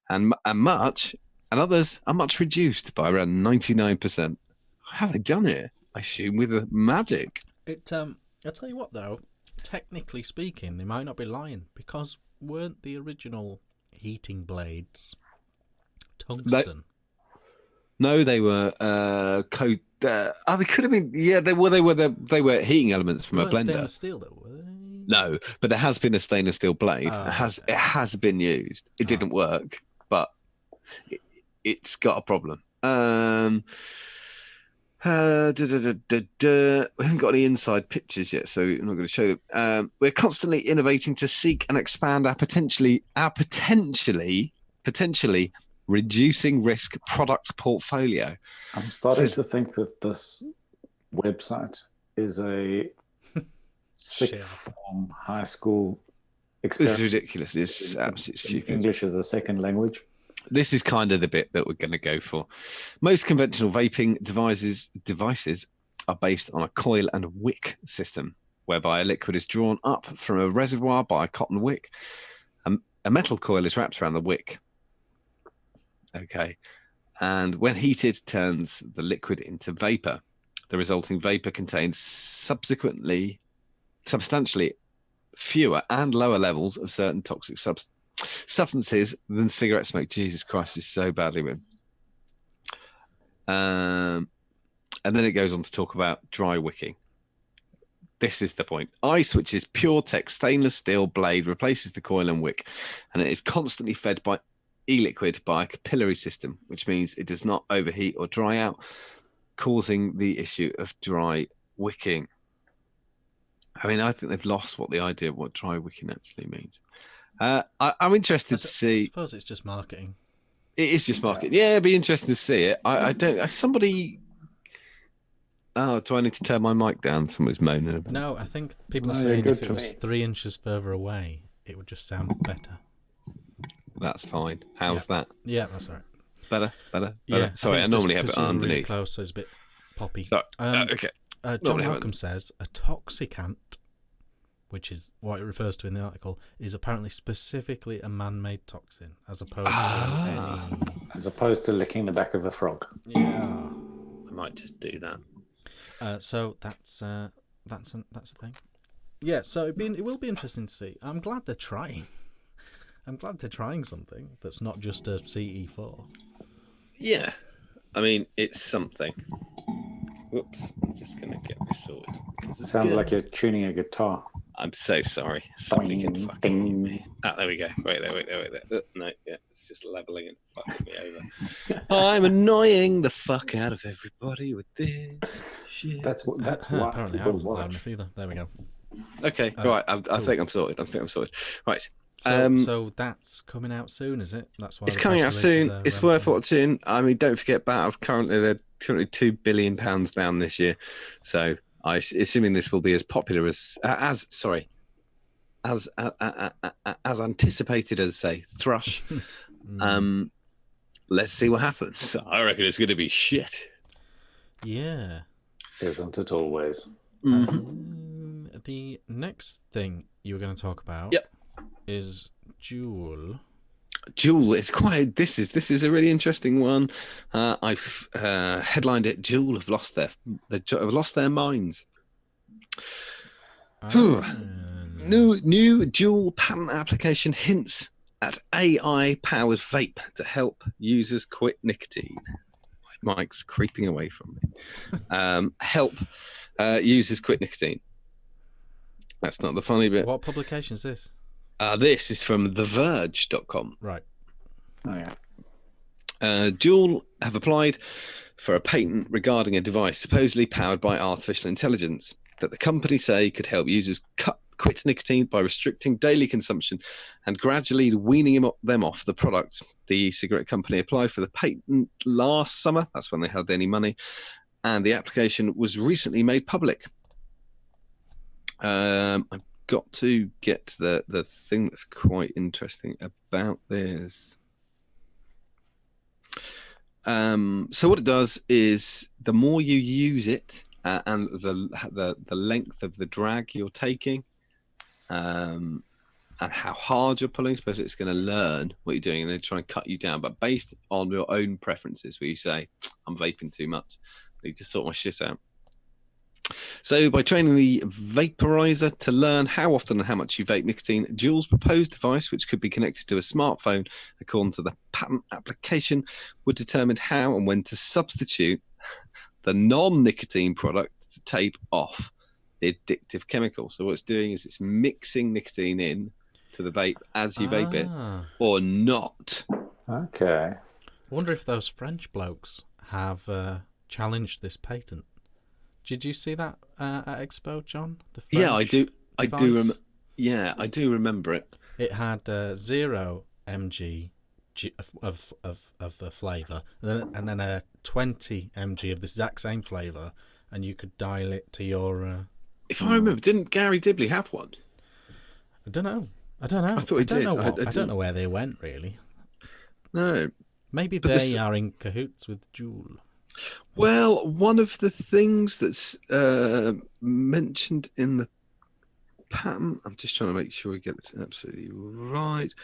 And much and others are much reduced by around 99%. How have they done it? I assume with a magic. I'll tell you what though, technically speaking, they might not be lying, because weren't the original heating blades tungsten? No, they were they could have been. Yeah, they were heating elements from a blender. Stainless steel though, were they? No, but there has been a stainless steel blade. Oh, It has been used. It didn't work, but it's got a problem. We haven't got any inside pictures yet, so I'm not going to show them. We're constantly innovating to seek and expand our potentially reducing risk product portfolio. I'm starting to think that this website is a sixth form high school experiment. This is ridiculous. It's absolutely stupid. English as a second language. This is kind of the bit that we're going to go for. Most conventional vaping devices are based on a coil and wick system, whereby a liquid is drawn up from a reservoir by a cotton wick. A metal coil is wrapped around the wick. Okay. And when heated, turns the liquid into vapor. The resulting vapor contains substantially fewer and lower levels of certain toxic substances than cigarette smoke. Jesus Christ, is so badly written. And then it goes on to talk about dry wicking. This is the point. iSwitch's PureTech stainless steel blade replaces the coil and wick, and it is constantly fed by e-liquid by a capillary system, which means it does not overheat or dry out, causing the issue of dry wicking. I mean, I think they've lost the idea of what dry wicking actually means. I'm interested to see. I suppose it's just marketing. It is just marketing. Yeah, it'd be interesting to see it. I don't. Somebody. Oh, do I need to turn my mic down? Somebody's moaning about. No, I think people are saying if it was 3 inches further away, it would just sound better. That's fine. How's that? Yeah, that's all right. Better. Yeah, sorry, I normally have it underneath. Really close, so it's a bit poppy. Sorry. Okay. John Malcolm says a toxicant, which is what it refers to in the article, is apparently specifically a man-made toxin, as opposed to licking the back of a frog. Yeah, I might just do that. So that's a thing. Yeah, so it will be interesting to see. I'm glad they're trying. I'm glad they're trying something that's not just a CE4. Yeah, I mean it's something. Whoops, I'm just going to get this sorted. Sounds like you're tuning a guitar. I'm so sorry. Somebody can fucking mute me. There we go. Wait there. No, yeah, it's just leveling and fucking me over. I'm annoying the fuck out of everybody with this shit. That's why apparently I wasn't loud enough either. There we go. Okay, right. I think I'm sorted. Right. So that's coming out soon, is it? That's why it's coming out soon. It's worth watching. I mean, don't forget Bat. They're currently £2 billion down this year, so assuming this will be as popular as anticipated as say Thrush. Let's see what happens. I reckon it's going to be shit. Yeah, isn't it always? The next thing you were going to talk about. Yep. Is Juul. Juul is quite. This is a really interesting one. I've headlined it. Juul have lost their minds. New Juul patent application hints at AI-powered vape to help users quit nicotine. My mic's creeping away from me. Help users quit nicotine. That's not the funny bit. What publication is this? This is from TheVerge.com. Right. Oh, yeah. Juul have applied for a patent regarding a device supposedly powered by artificial intelligence that the company say could help users quit nicotine by restricting daily consumption and gradually weaning them off the product. The e-cigarette company applied for the patent last summer. That's when they had any money. And the application was recently made public. I've got to get the thing that's quite interesting about this. So what it does is the more you use it and the length of the drag you're taking, and how hard you're pulling. Suppose it's going to learn what you're doing and then try and cut you down. But based on your own preferences, where you say, I'm vaping too much, I need to sort my shit out. So by training the vaporizer to learn how often and how much you vape nicotine, Jules' proposed device, which could be connected to a smartphone according to the patent application, would determine how and when to substitute the non-nicotine product to tape off the addictive chemical. So what it's doing is it's mixing nicotine in to the vape as you vape it, or not. Okay. I wonder if those French blokes have challenged this patent. Did you see that at Expo, John? Yeah, I do. Device? I do remember it. It had 0 mg of a flavour, and then a 20 mg of the exact same flavour, and you could dial it to your. If I remember, didn't Gary Dibley have one? I don't know. I thought he did. I don't know where they went really. No. Maybe they are in cahoots with Juul. Well, one of the things that's mentioned in the patent, I'm just trying to make sure we get this absolutely right.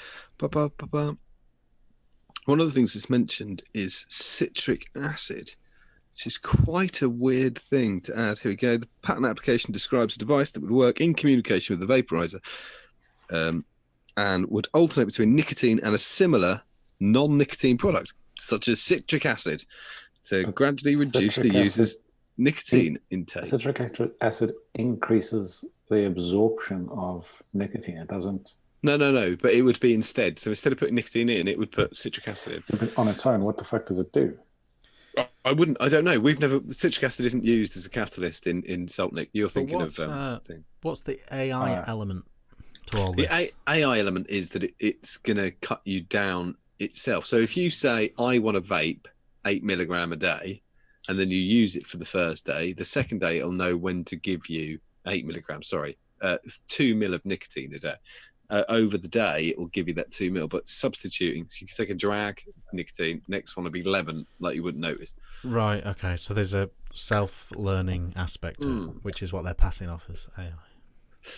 One of the things that's mentioned is citric acid, which is quite a weird thing to add. Here we go. The patent application describes a device that would work in communication with the vaporizer and would alternate between nicotine and a similar non-nicotine product, such as citric acid, to gradually reduce the user's nicotine intake. Citric acid increases the absorption of nicotine. It doesn't. No. But it would be instead. So instead of putting nicotine in, it would put citric acid in. But on its own, what the fuck does it do? I don't know. Citric acid isn't used as a catalyst in salt nic. You're thinking of. What's the AI element to all this? The AI element is that it's going to cut you down itself. So if you say, I want to vape 8 milligram a day, and then you use it for the first day, the second day it'll know when to give you 8 milligrams, 2 mil of nicotine a day. Over the day, it will give you that 2 mil, but substituting, so you can take a drag, nicotine, next one will be 11, like you wouldn't notice. Right, okay, so there's a self-learning aspect to it, which is what they're passing off as AI.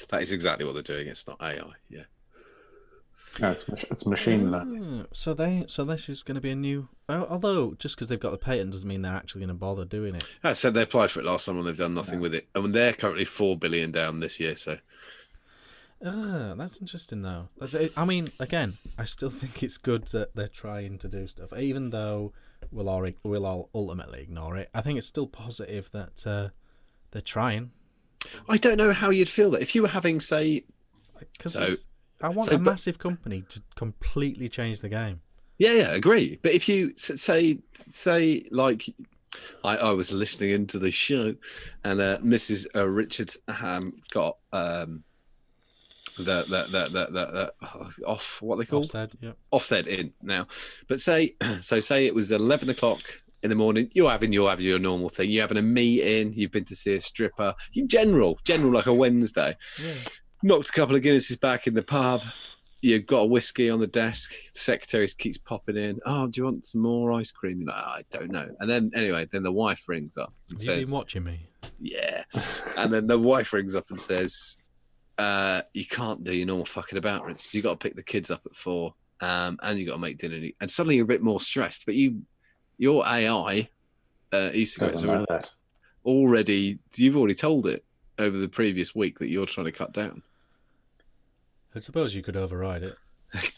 That is exactly what they're doing, it's not AI, yeah. No, it's machine learning. So this is going to be a new. Although just because they've got the patent doesn't mean they're actually going to bother doing it. I said they applied for it last time and they've done nothing with it. And they're currently 4 billion down this year. So that's interesting though. I mean, again, I still think it's good that they're trying to do stuff, even though we'll all ultimately ignore it. I think it's still positive that they're trying. I don't know how you'd feel that if you were having, say, I want a massive company to completely change the game. Yeah, agree. But if you say like, I was listening into the show, and Mrs. Richard got the off what they call Ofsted in now. But say it was 11 o'clock in the morning. You're having your normal thing. You're having a meeting. You've been to see a stripper. You general like a Wednesday. Yeah. Knocked a couple of Guinnesses back in the pub. You've got a whiskey on the desk. The secretary keeps popping in. Oh, do you want some more ice cream? You're like, I don't know. And then the wife rings up and says, "You've been watching me." Yeah. And then the wife rings up and says, "You can't do your normal fucking about, Richard. You got to pick the kids up at 4, and you got to make dinner." And suddenly you're a bit more stressed. But your AI, e-cigarettes are you've already told it over the previous week that you're trying to cut down. I suppose you could override it.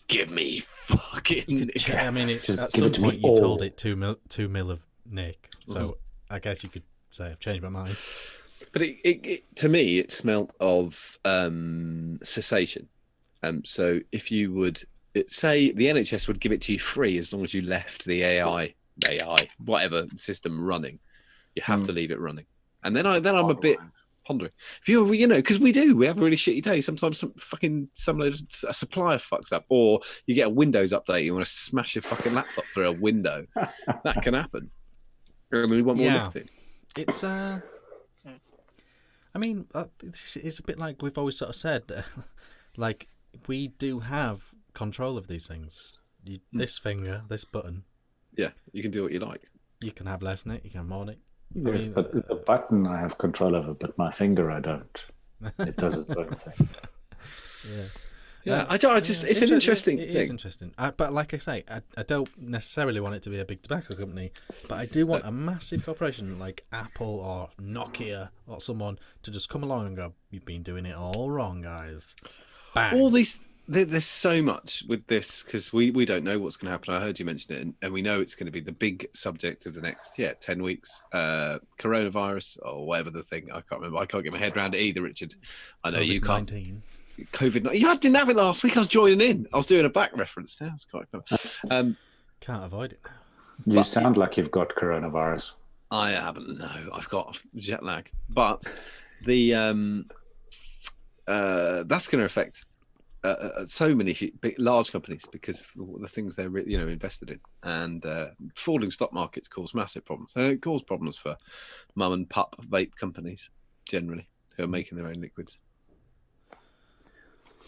Give me fucking. I mean, at some point you told it 2 mil of Nick, so I guess you could say I've changed my mind. But it to me, it smelled of cessation. So if you would say the NHS would give it to you free as long as you left the AI whatever system running, you have to leave it running. And then I'm a bit pondering. If you're, because we have a really shitty day. Sometimes a supplier fucks up, or you get a Windows update. You want to smash your fucking laptop through a window. That can happen. And we want more nicotine. It's I mean, it's a bit like we've always sort of said. Like we do have control of these things. This finger, this button. Yeah, you can do what you like. You can have less Nick. You can have more Nick. Yes, but the button I have control over, but my finger I don't. It does its own thing. Yeah, I don't. It's an interesting thing. It is interesting, but like I say, I don't necessarily want it to be a big tobacco company, but I do want a massive corporation like Apple or Nokia or someone to just come along and go, "You've been doing it all wrong, guys." Bang. All these. There's so much with this because we don't know what's going to happen. I heard you mention it, and we know it's going to be the big subject of the next 10 weeks. Coronavirus or whatever the thing. I can't remember. I can't get my head around it either, Richard. I know you can't. COVID. You didn't have it last week. I was joining in. I was doing a back reference. That was quite clever. Can't avoid it now. You sound like you've got coronavirus. I haven't. No, I've got jet lag. But the that's going to affect so many large companies because of the things they're invested in, and falling stock markets cause massive problems. They don't cause problems for mum and pup vape companies generally who are making their own liquids.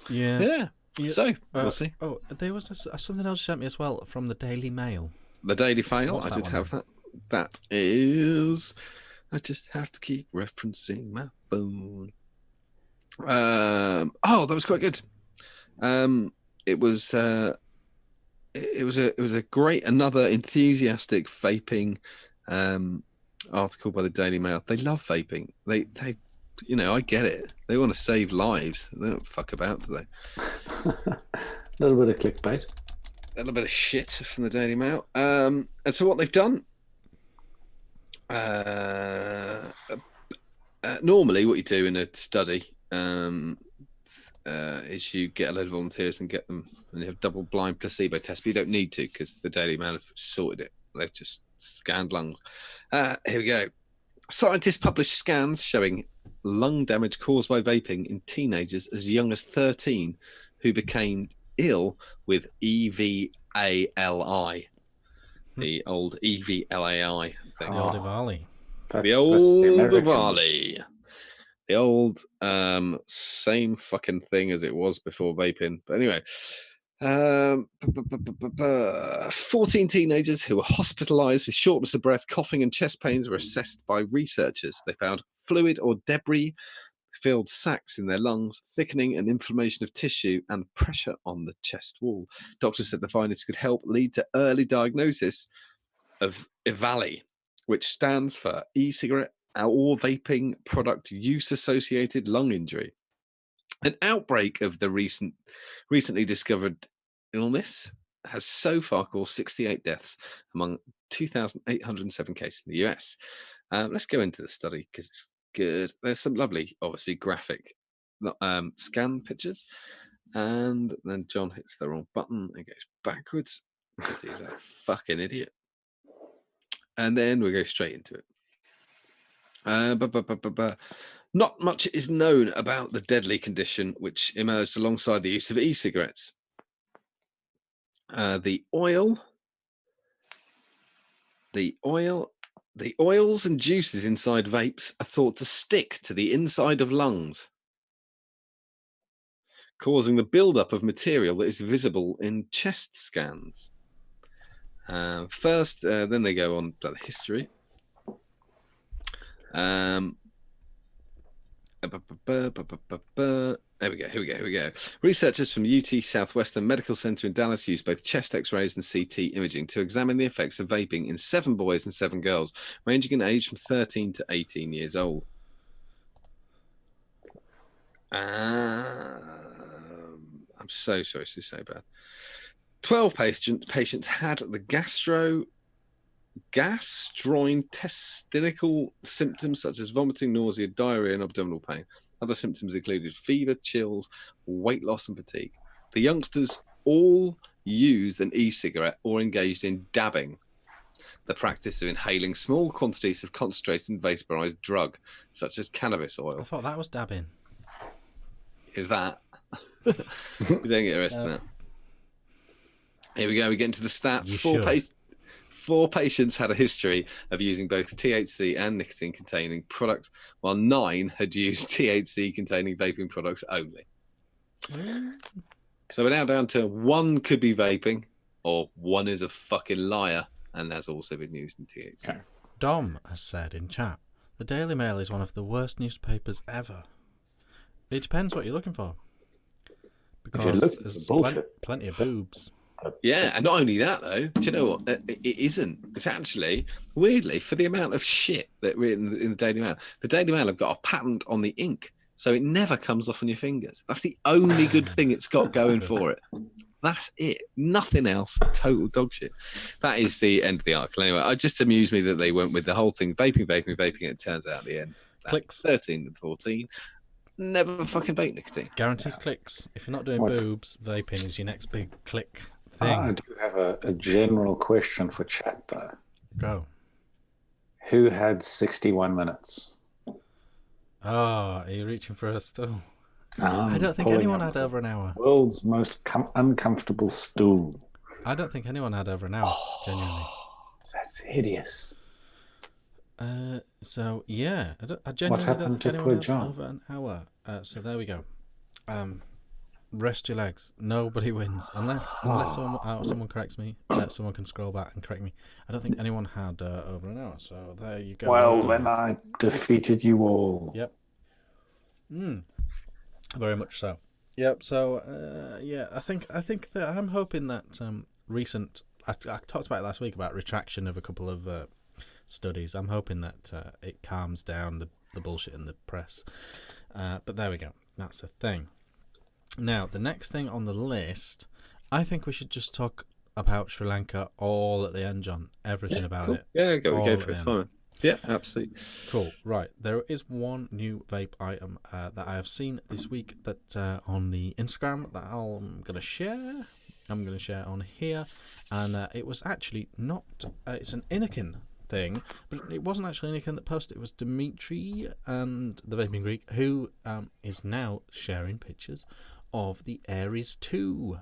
Yeah. So we'll see. Oh, there was something else you sent me as well from the Daily Mail. The Daily Mail. I did have that. That is. I just have to keep referencing my phone. That was quite good. It was a great, another enthusiastic vaping article by the Daily Mail. They love vaping. They I get it. They want to save lives. They don't fuck about, do they? A little bit of clickbait. A little bit of shit from the Daily Mail. And so what they've done, normally what you do in a study is you get a load of volunteers and get them, and you have double-blind placebo tests, but you don't need to because the Daily Mail have sorted it. They've just scanned lungs. Here we go. Scientists published scans showing lung damage caused by vaping in teenagers as young as 13 who became ill with EVALI, the old EVLAI thing. The old Diwali. The old Diwali. The old same fucking thing as it was before vaping. But anyway, 14 teenagers who were hospitalized with shortness of breath, coughing and chest pains were assessed by researchers. They found fluid or debris filled sacs in their lungs, thickening and inflammation of tissue, and pressure on the chest wall. Doctors said the findings could help lead to early diagnosis of EVALI, which stands for e-cigarette or vaping product use associated lung injury. An outbreak of the recently discovered illness has so far caused 68 deaths among 2,807 cases in the US. Let's go into the study because it's good. There's some lovely, obviously, graphic scan pictures. And then John hits the wrong button and goes backwards because he's a fucking idiot. And then we go straight into it. Not much is known about the deadly condition which emerged alongside the use of e-cigarettes. The oils and juices inside vapes are thought to stick to the inside of lungs, causing the buildup of material that is visible in chest scans. First, then they go on to the history. Here we go. Researchers from UT Southwestern Medical Center in Dallas used both chest x-rays and CT imaging to examine the effects of vaping in 7 boys and 7 girls, ranging in age from 13 to 18 years old. I'm so sorry, this is so bad. 12 patients had the gastrointestinal symptoms such as vomiting, nausea, diarrhea, and abdominal pain. Other symptoms included fever, chills, weight loss, and fatigue. The youngsters all used an e-cigarette or engaged in dabbing, the practice of inhaling small quantities of concentrated and vaporized drug, such as cannabis oil. I thought that was dabbing. Is that? You don't get arrested for that. Here we go. We get into the stats. Four patients had a history of using both THC and nicotine-containing products, while 9 had used THC-containing vaping products only. So we're now down to 1 could be vaping, or 1 is a fucking liar and has also been used in THC. Okay. Dom has said in chat, the Daily Mail is one of the worst newspapers ever. It depends what you're looking for. If you're because looking for there's bullshit. plenty of boobs. Yeah, and not only that though. Do you know what? It isn't. It's actually weirdly for the amount of shit that we're in the Daily Mail. The Daily Mail have got a patent on the ink, so it never comes off on your fingers. That's the only good thing it's got going for it. That's it. Nothing else. Total dog shit. That is the end of the article. Anyway, it just amused me that they went with the whole thing vaping. And it turns out at the end, Clicks. 13 and 14 never fucking vape nicotine. Guaranteed clicks. If you're not doing What? boobs, vaping is your next big click I thing. do have a general question for chat, though. Go. Who had 61 minutes? Oh, are you reaching for a stool? I'm I don't think pulling anyone up had over an hour. World's most uncomfortable stool. I don't think anyone had over an hour, genuinely. That's hideous. So yeah, I genuinely happened don't to think poor anyone had John? over an hour. So there we go. Rest your legs. Nobody wins unless someone corrects me. Someone can scroll back and correct me. I don't think anyone had over an hour. So there you go. Well, then I defeated you all. Yep. Very much so. Yep. So yeah, I think that I'm hoping that recent. I talked about it last week about retraction of a couple of studies. I'm hoping that it calms down the bullshit in the press. But there we go. That's the thing. Now, the next thing on the list, I think we should just talk about Sri Lanka all at the end, John. Everything about cool. it. Yeah, go all for at it. the end. Fine. Yeah, absolutely. Cool. Right. There is one new vape item that I have seen this week that on the Instagram that I'm going to share. I'm going to share on here. And it was actually not... it's an Anakin thing, but it wasn't actually Anakin that posted. It was Dimitri and the Vaping Greek, who is now sharing pictures of the Aries 2.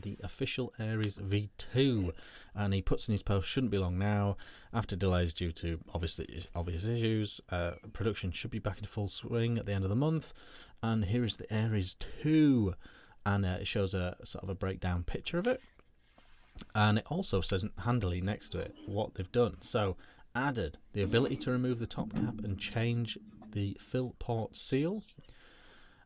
The official Aries V2, and he puts in his post, shouldn't be long now, after delays due to obvious issues. Production should be back in full swing at the end of the month, and here is the Aries 2, and it shows a sort of a breakdown picture of it, and it also says handily next to it what they've done. So added the ability to remove the top cap and change the fill port seal.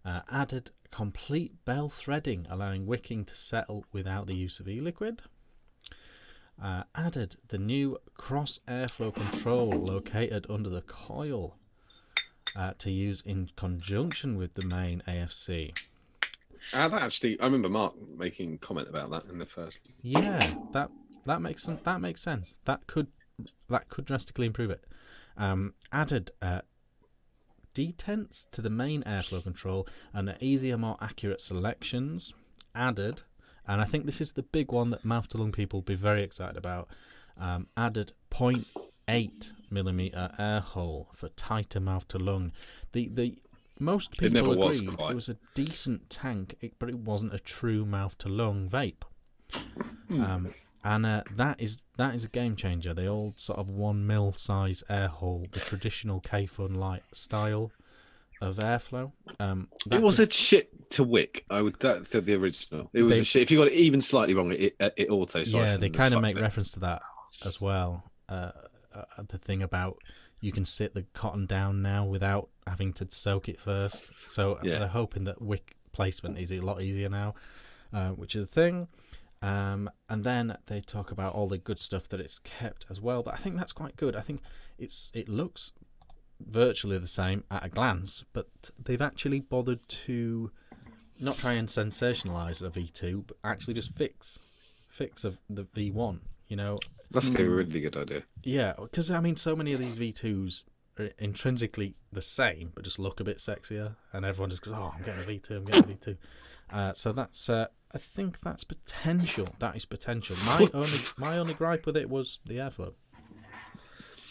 Added complete bell threading, allowing wicking to settle without the use of e-liquid. Added the new cross airflow control located under the coil to use in conjunction with the main AFC. That actually, I remember Mark making a comment about that in the first. Yeah, that makes sense. That could drastically improve it. Added detents to the main airflow control and easier, more accurate selections. Added, and I think this is the big one that mouth to lung people will be very excited about, added 0.8mm air hole for tighter mouth to lung. The most people It never agreed was quite. it was a decent tank, but it wasn't a true mouth to lung vape. And that is a game changer. The old sort of 1mm size air hole, the traditional K-Fun light style of airflow. It was a shit to wick. That's the original. It was a shit. If you got it even slightly wrong, it auto. Yeah, they kind of make reference to that as well. The thing about you can sit the cotton down now without having to soak it first. So they're hoping that wick placement is a lot easier now, which is a thing. And then they talk about all the good stuff that it's kept as well. But I think that's quite good. I think it looks virtually the same at a glance, but they've actually bothered to not try and sensationalize a V2, but actually just fix of the V1. You know, that's a really good idea. Yeah, because I mean, so many of these V2s are intrinsically the same, but just look a bit sexier, and everyone just goes, "Oh, I'm getting a V2. I'm getting a V2." So that's. I think that's potential. That is potential. My only gripe with it was the airflow.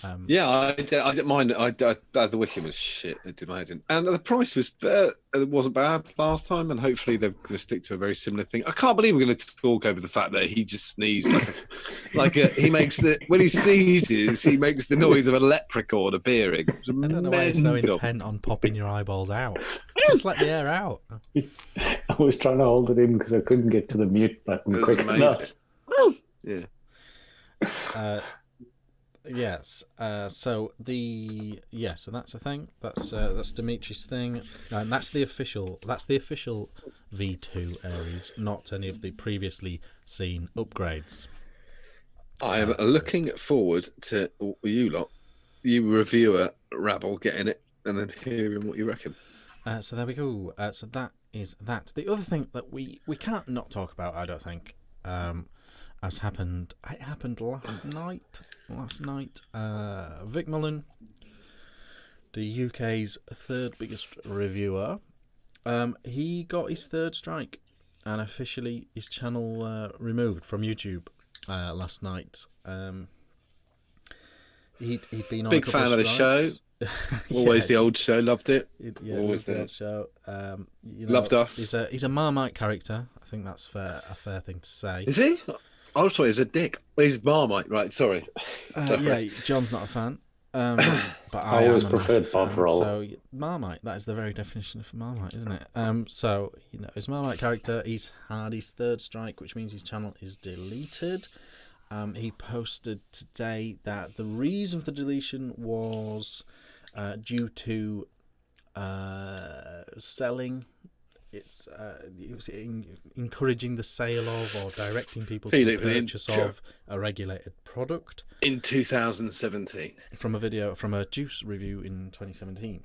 I didn't mind. The wicking was shit. It did my head in, and the price was it wasn't bad last time. And hopefully they're going to stick to a very similar thing. I can't believe we're going to talk over the fact that he just sneezed he makes when he sneezes, he makes the noise of a leprechaun appearing. I don't know why you're so intent on popping your eyeballs out. Just let the air out. I was trying to hold it in because I couldn't get to the mute button quick enough. Yeah. Yes. So that's a thing. That's Dimitri's thing, and that's the official V2 Aries, not any of the previously seen upgrades. I am looking forward to you reviewer rabble getting it and then hearing what you reckon. So there we go. So that is that. The other thing that we can't not talk about, I don't think, has happened. It happened last night. Vick Mullen, the UK's third biggest reviewer, he got his third strike and officially his channel removed from YouTube last night. He'd been on Big fan of the show. Always the old show. Loved it. Always the old show. Loved us. He's a Marmite character. I think that's a fair thing to say. Is he? I was sorry, he's a dick. He's Marmite, right? Sorry. Yeah, John's not a fan. But I always preferred Bovril. So Marmite, that is the very definition of Marmite, isn't it? So his Marmite character, he's had his third strike, which means his channel is deleted. He posted today that the reason for the deletion was due to selling. It's encouraging the sale of or directing people to the purchase of a regulated product. In 2017. From a juice review in 2017.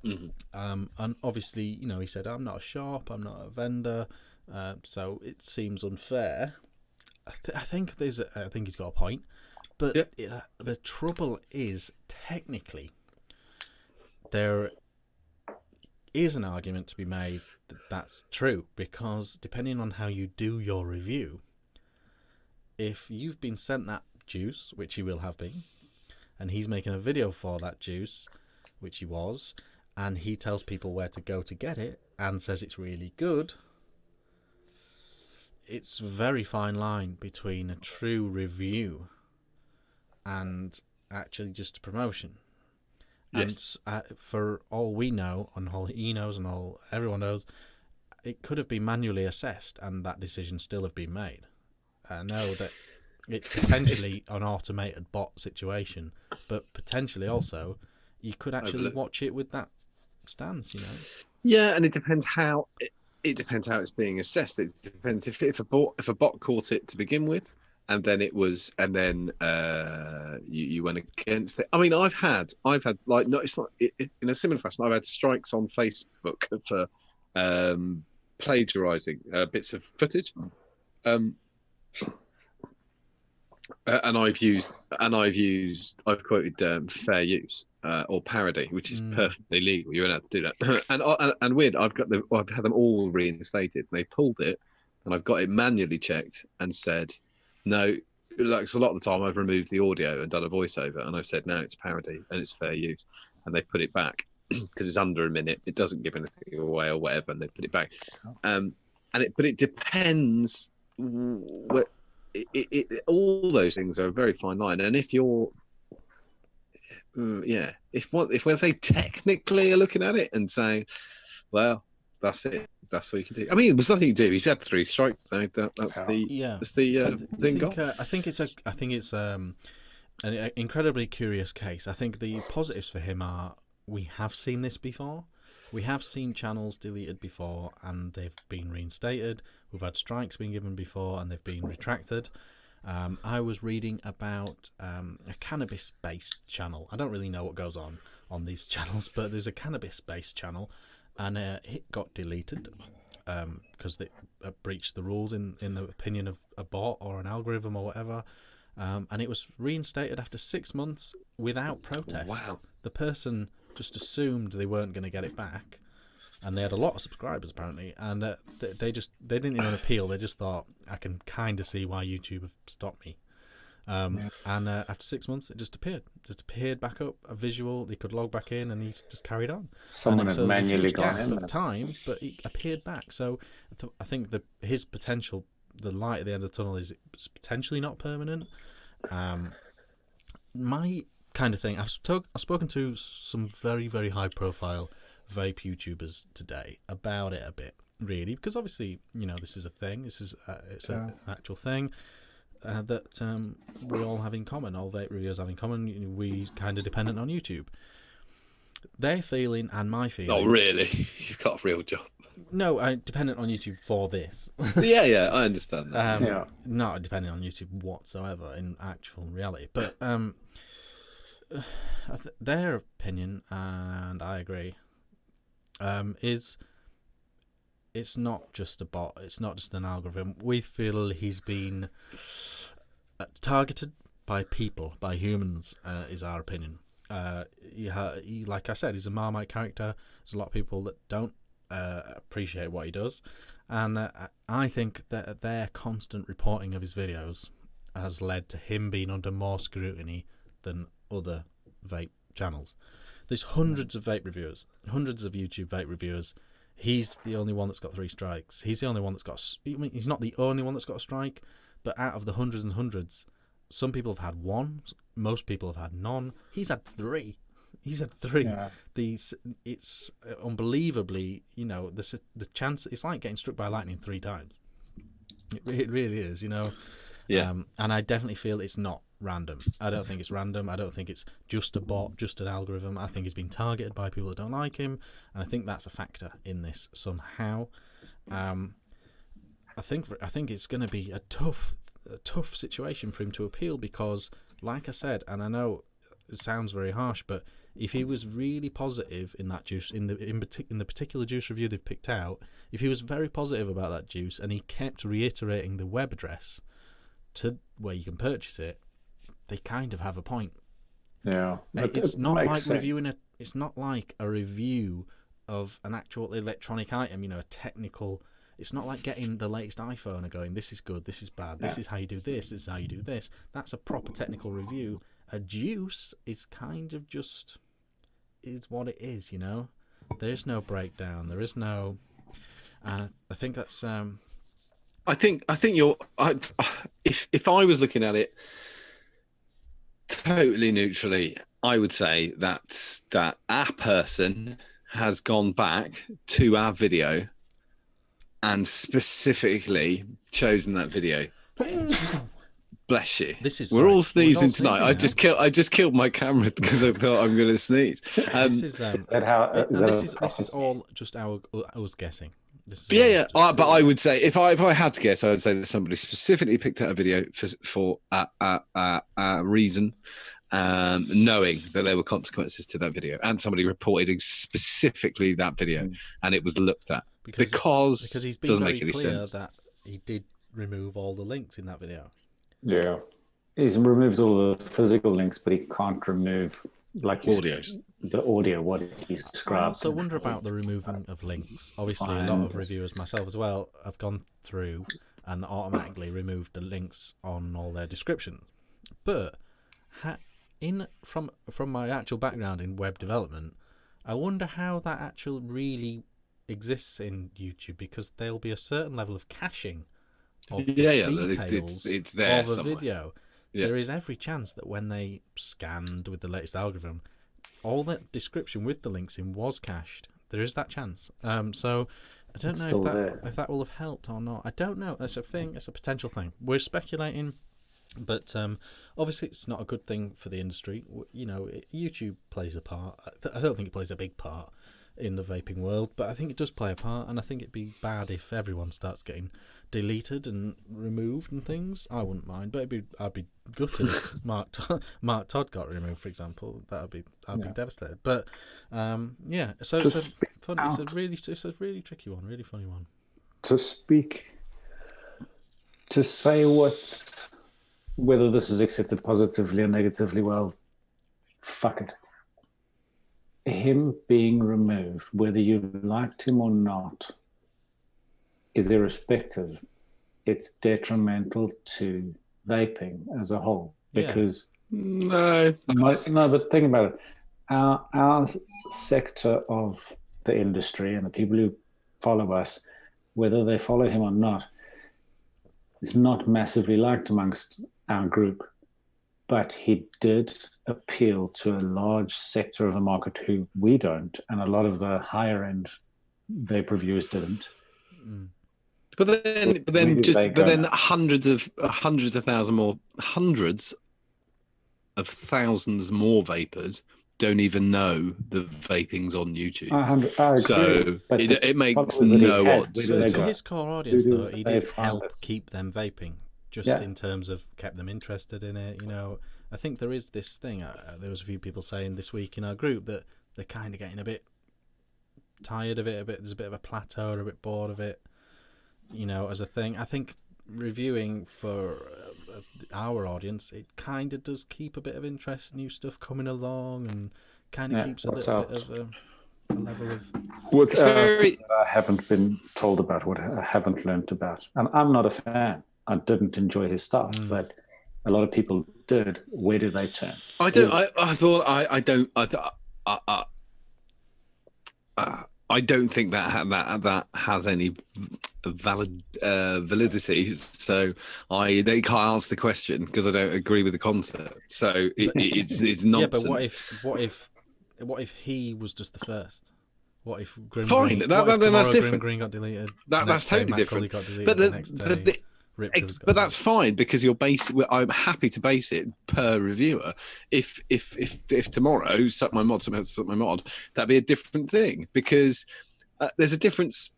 Mm-hmm. And obviously, he said, I'm not a shop, I'm not a vendor, so it seems unfair. I think he's got a point, but the trouble is, technically, there is an argument to be made that that's true, because depending on how you do your review, if you've been sent that juice, which he will have been, and he's making a video for that juice, which he was, and he tells people where to go to get it and says it's really good, it's a very fine line between a true review and actually just a promotion. Yes. And for all we know, and all he knows, and all everyone knows, it could have been manually assessed, and that decision still have been made. I know that it's potentially an automated bot situation, but potentially also you could actually watch it with that stance. Yeah, and it depends how it's being assessed. It depends if a bot caught it to begin with, and then you went against it. I mean, I've had like, no, it's not in a similar fashion. I've had strikes on Facebook for plagiarizing bits of footage, and I've quoted fair use or parody, which is perfectly legal. You're allowed to do that. and weird, I've had them all reinstated. And they pulled it, and I've got it manually checked and said no. Like, so a lot of the time I've removed the audio and done a voiceover, and I've said no, it's parody and it's fair use, and they put it back because it's under a minute. It doesn't give anything away or whatever, and they put it back. But it depends. All those things are a very fine line, and if you're, if they technically are looking at it and saying, well, that's it. That's what you can do. I mean, there's nothing you do. He's had 3 strikes. That's the thing. I think it's an incredibly curious case. I think the positives for him are we have seen this before. We have seen channels deleted before, and they've been reinstated. We've had strikes being given before, and they've been retracted. I was reading about a cannabis-based channel. I don't really know what goes on these channels, but there's a cannabis-based channel, and it got deleted because they breached the rules in the opinion of a bot or an algorithm or whatever. And it was reinstated after 6 months without protest. Wow. The person just assumed they weren't going to get it back, and they had a lot of subscribers apparently, and they didn't even appeal. They just thought, I can kind of see why YouTube have stopped me. And after 6 months, it just appeared back up, a visual. They could log back in, and he's just carried on. Someone had manually gone in at time, but he appeared back. So I think his potential, the light at the end of the tunnel, is potentially not permanent. My kind of thing, I've spoken to some very, very high profile vape YouTubers today about it a bit, really, because obviously, this is a thing. This is an actual thing that we all have in common. All vape reviewers have in common. We kind of dependent on YouTube. their feeling and my feeling. Oh, really? You've got a real job. No, dependent on YouTube for this. Yeah, I understand that. Yeah. Not depending on YouTube whatsoever in actual reality, but their opinion, and I agree, is it's not just a bot, it's not just an algorithm. We feel he's been targeted by people, by humans, is our opinion. He, like I said, he's a Marmite character. There's a lot of people that don't appreciate what he does, and I think that their constant reporting of his videos has led to him being under more scrutiny than other vape channels. There's hundreds of vape reviewers, hundreds of YouTube vape reviewers. He's the only one that's got 3 strikes. He's the only one that's got. I mean, he's not the only one that's got a strike, but out of the hundreds and hundreds, some people have had 1. Most people have had none. He's had 3. He's had 3. Yeah. It's unbelievably, the chance. It's like getting struck by lightning 3 times. It really is, Yeah. And I definitely feel it's not random. I don't think it's random. I don't think it's just a bot, just an algorithm. I think he's been targeted by people that don't like him, and I think that's a factor in this somehow. I think it's going to be a tough situation for him to appeal because, like I said, and I know it sounds very harsh, but if he was really positive in that juice, in the particular juice review they've picked out, if he was very positive about that juice and he kept reiterating the web address to where you can purchase it, they kind of have a point. Yeah, It's not like sense. reviewing it's not like a review of an actual electronic item, a technical. It's not like getting the latest iPhone and going, this is good, this is bad, this is how you do this is how you do this. That's a proper technical review. A juice is kind of just is what it is, There is no breakdown. There is no. I think that's. I think you're. If I was looking at it totally neutrally, I would say that our person has gone back to our video and specifically chosen that video. Bless you. We're all sneezing tonight. I just killed my camera because I thought I'm going to sneeze. This is all just I was guessing. But I would say if I had to guess, I would say that somebody specifically picked out a video for a reason, knowing that there were consequences to that video, and somebody reported specifically that video, and it was looked at because he's been doesn't very make any clear sense. that he did remove all the links in that video. Yeah, he's removed all the physical links, but he can't remove Audios. The audio, what he's I described. also wonder about the removing of links. Obviously, a lot of reviewers, myself as well, have gone through and automatically removed the links on all their descriptions. But from my actual background in web development, I wonder how that actually really exists in YouTube, because there'll be a certain level of caching of details it's there of a somewhere. video. Yeah. There is every chance that when they scanned with the latest algorithm, all that description with the links in was cached. There is that chance. So I don't know if that will have helped or not. I don't know. It's a thing. It's a potential thing. We're speculating, but obviously it's not a good thing for the industry. YouTube plays a part. I don't think it plays a big part in the vaping world, but I think it does play a part, and I think it'd be bad if everyone starts getting deleted and removed and things. I wouldn't mind, but I'd be gutted if Mark Todd got removed, for example. I'd be devastated. But so it's a really tricky one, really funny one. To say whether this is accepted positively or negatively, well, fuck it. Him being removed, whether you liked him or not, is irrespective. It's detrimental to vaping as a whole, because no, but think about it. Our sector of the industry and the people who follow us, whether they follow him or not, is not massively liked amongst our group. But he did appeal to a large sector of the market who we don't, and a lot of the higher end vape reviewers didn't. But then hundreds of thousands more vapors don't even know the vaping's on YouTube. I agree. So But it makes followers that he no had, odds. where do they To go? his core audience, Who do though, he they did find help that's- keep them vaping, just Yeah. in terms of kept them interested in it. You know, I think there is this thing. There was a few people saying this week in our group that they're kind of getting a bit tired of it. There's a bit of a plateau, or a bit bored of it. You know, as a thing. I think reviewing for our audience, it kind of does keep a bit of interest, new stuff coming along, and kind of keeps a little bit of a level of. It's very... that I haven't been told about, what I haven't learned about, and I'm not a fan. I didn't enjoy his stuff, but a lot of people did. Where do they turn? I don't. I don't think that has any validity. So they can't answer the question because I don't agree with the concept. So it's nonsense. Yeah, but what if he was just the first? What if Grim Fine, Green, then that's different. Grim Green got deleted. That's totally different. Got deleted, but that's fine because I'm happy to base it per reviewer. If tomorrow suck my mod, that'd be a different thing because there's a difference.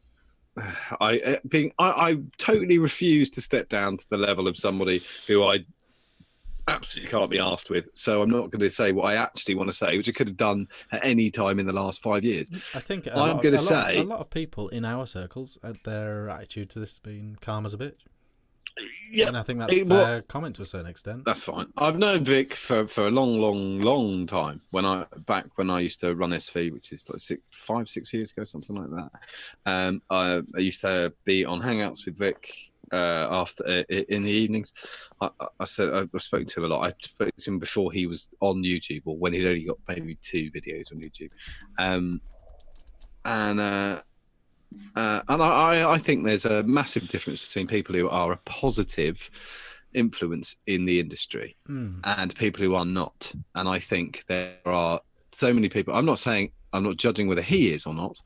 I totally refuse to step down to the level of somebody who I absolutely can't be asked with. So I'm not going to say what I actually want to say, which I could have done at any time in the last 5 years. I think a a lot of people in our circles, their attitude to this has been calm as a bitch. Yeah, and I think that's a fair comment to a certain extent. That's fine. I've known Vick for a long time. When I used to run SV, which is like 5-6 years ago, something like that. I used to be on Hangouts with Vick after in the evenings. I said I've spoken to him a lot. I spoke to him before he was on YouTube, or when he'd only got maybe 2 videos on YouTube. And I think there's a massive difference between people who are a positive influence in the industry and people who are not. And I think there are so many people. I'm not judging whether he is or not,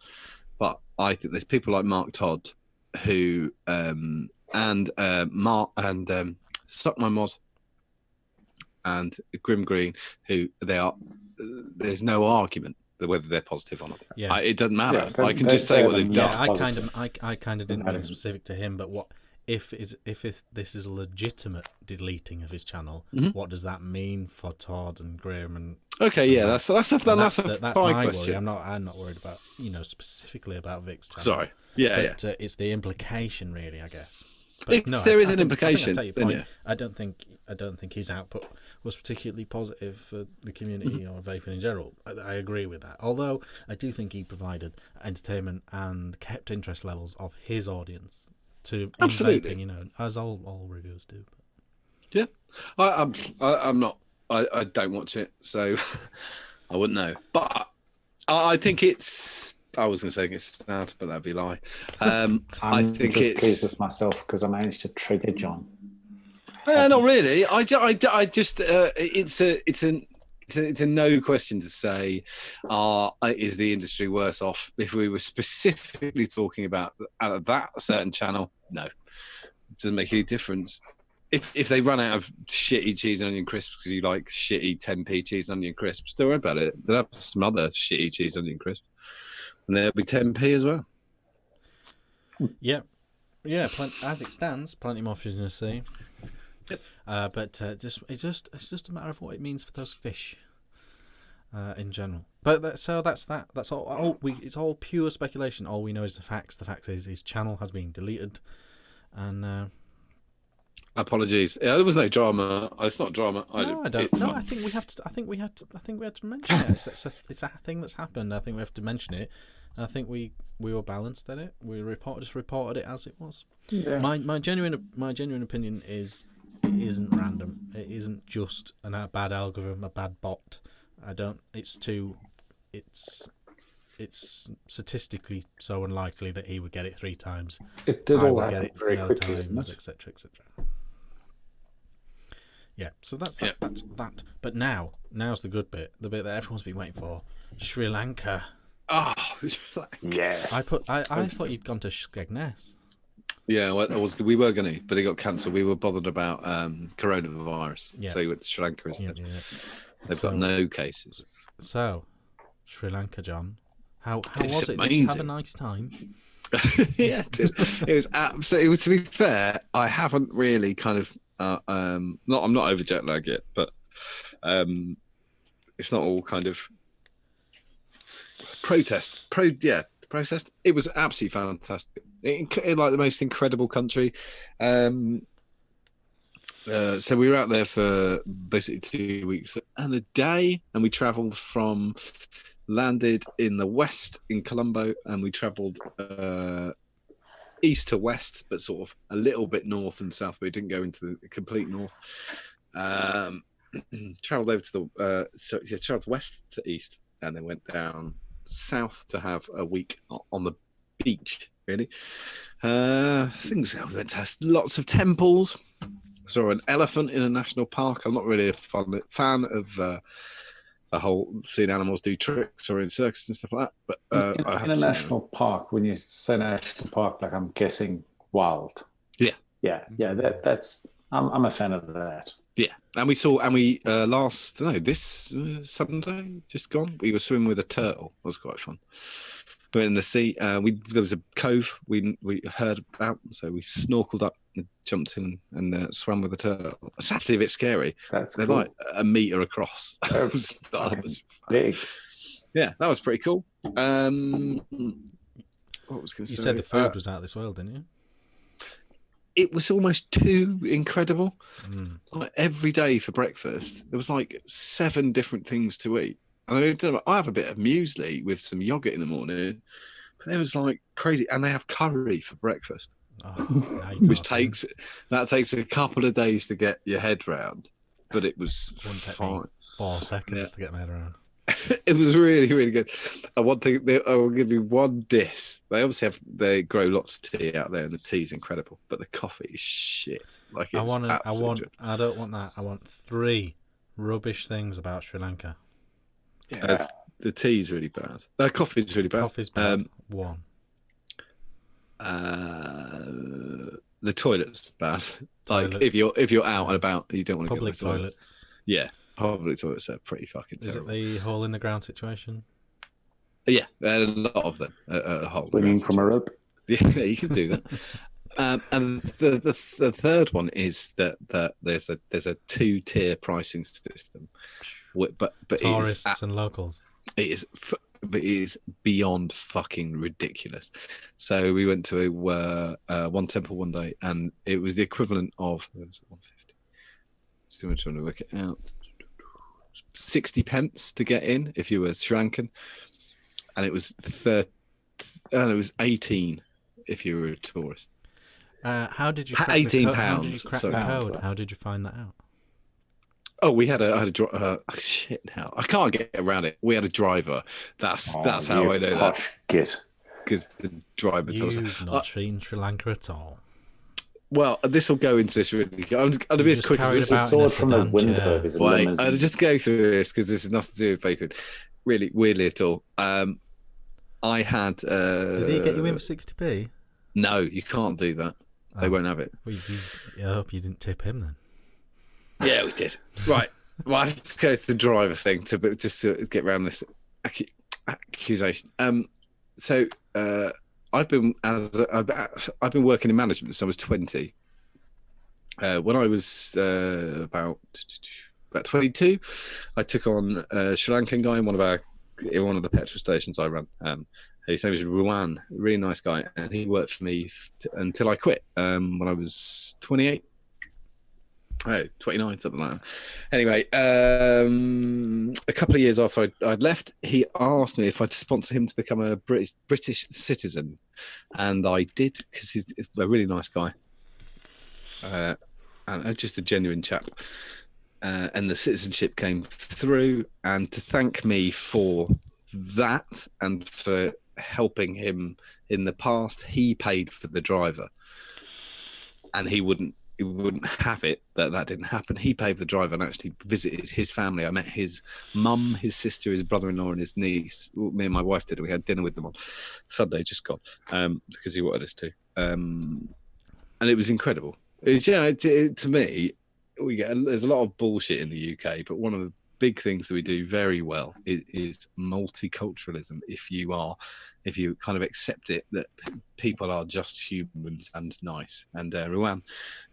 but I think there's people like Mark Todd who Suck My Mod and Grim Green, who they are. There's no argument whether they're positive or not. Yeah, it doesn't matter. Yeah, I can just say what they've done. I kind of didn't mean specific to him, but what if this is a legitimate deleting of his channel? What does that mean for Todd and Graham? And okay, yeah, that's a fine question. I'm not worried about specifically about Vick's channel. Sorry, yeah. It's the implication, really, I guess. But if there is an implication, then yeah. I don't think his output was particularly positive for the community or vaping in general. I agree with that. Although I do think he provided entertainment and kept interest levels of his audience to absolutely, vaping, as all reviewers do. Yeah, I'm not. I don't watch it, so I wouldn't know. But I think it's. I was going to say it's sad, but that'd be a lie. I think it's pleased with myself because I managed to trigger John. Not really. I just it's a no question to say. Is the industry worse off? If we were specifically talking about that certain channel, no, it doesn't make any difference. If they run out of shitty cheese and onion crisps because you like shitty 10p cheese and onion crisps, don't worry about it. They'll have some other shitty cheese and onion crisps. And there'll be 10p as well. Yeah. As it stands, plenty more fish in the sea. Yep. But it's just a matter of what it means for those fish, in general. But that's that. That's all. It's all pure speculation. All we know is the facts. The fact is his channel has been deleted, and. Apologies. Yeah, there was no drama. It's not drama. No, I don't. No, I think we have to. I think we had to mention it. It's a thing that's happened. I think we have to mention it. And I think we were balanced at it. We just reported it as it was. Yeah. My genuine opinion is it isn't random. It isn't just a bad algorithm, a bad bot. It's statistically so unlikely that he would get it 3 times. It did all happen very quickly, etc. Yeah, so that's that. But now's the good bit, the bit that everyone's been waiting for. Sri Lanka. Oh, yes. I thought you'd gone to Skegness. Yeah, we were going to, but it got cancelled. We were bothered about coronavirus, so we went to Sri Lanka instead. They've got no cases. So, Sri Lanka, John, how It's was it? Did you have a amazing. nice time? Yeah, it was absolutely. To be fair, I haven't really kind of. I'm not over jet lag yet, but it's not all kind of protest. It was absolutely fantastic. Like the most incredible country. So we were out there for basically 2 weeks and a day, and we landed in the west in Colombo, and we travelled east to west, but sort of a little bit north and south. But we didn't go into the complete north. Travelled over to travelled west to east, and then went down south to have a week on the beach. Really, things we went to lots of temples. Saw an elephant in a national park. I'm not really a fan of the whole seeing animals do tricks or in circus and stuff like that. But in a national park, when you say national park, like I'm guessing wild. Yeah. That's I'm a fan of that. Yeah, and this Sunday just gone, we were swimming with a turtle. It was quite fun. We went in the sea. There was a cove we heard about, so we snorkeled up and jumped in and swam with the turtle. It's actually a bit scary. They're cool. Like a meter across. That was big. Yeah, that was pretty cool. What was going to say? You said the food was out of this world, didn't you? It was almost too incredible. Like every day for breakfast, there was like 7 different things to eat. I have a bit of muesli with some yogurt in the morning, but there was like crazy, and they have curry for breakfast, which takes a couple of days to get your head round, but it was fine. 4 seconds to get my head around. It was really, really good. And one thing, I will give you one diss. They grow lots of tea out there, and the tea's incredible, but the coffee is shit. Like I don't want that. I want 3 rubbish things about Sri Lanka. Yeah. The tea's really bad. The coffee's really bad. Coffee's bad. 1. The toilet's bad. Like if you're out and about, you don't want to public get the toilets. Yeah, public toilets are pretty fucking terrible. Is it the hole in the ground situation? Yeah, a lot of them. A hole. Swinging from a rope. Yeah, you can do that. And the third one is that there's a 2-tier pricing system, but tourists and locals. It is beyond fucking ridiculous. So we went to one temple one day, and it was the equivalent of 150. So I'm trying to work it out. 60 pence to get in if you were Sri Lankan, and it was 18 if you were a tourist. How did you? £18. How did you find that out? Oh, I had a shit. Now I can't get around it. We had a driver. That's how I know that. Because the driver told us. You've not seen Sri Lanka at all. Well, this will go into this really. I'm going to be as quick as this. I saw it from the window of his limousine. I'll just go through this because this has nothing to do with vaping. Really, weirdly at all. I had. Did he get you in for 60p? No, you can't do that. They won't have it. Well, I hope you didn't tip him then. Yeah, we did. Right. Well, I have to go to the driver thing to get around this accusation. So I've been working in management since I was 20. When I was about 22, I took on a Sri Lankan guy in one of the petrol stations I ran. His name was Ruan, really nice guy, and he worked for me until I quit when I was 28. 29, something like that. Anyway, a couple of years after I'd left, he asked me if I'd sponsor him to become a British citizen, and I did, because he's a really nice guy and just a genuine chap. And the citizenship came through, and to thank me for that and for helping him in the past, he paid for the driver, and he wouldn't have it that didn't happen. He paid the driver and actually visited his family. I met his mum, his sister, his brother-in-law, and his niece. Me and my wife did. We had dinner with them on Sunday, just gone, because he wanted us to. And it was incredible. To me, there's a lot of bullshit in the UK, but one of big things that we do very well is multiculturalism. If you kind of accept it, that people are just humans and nice. And Ruan,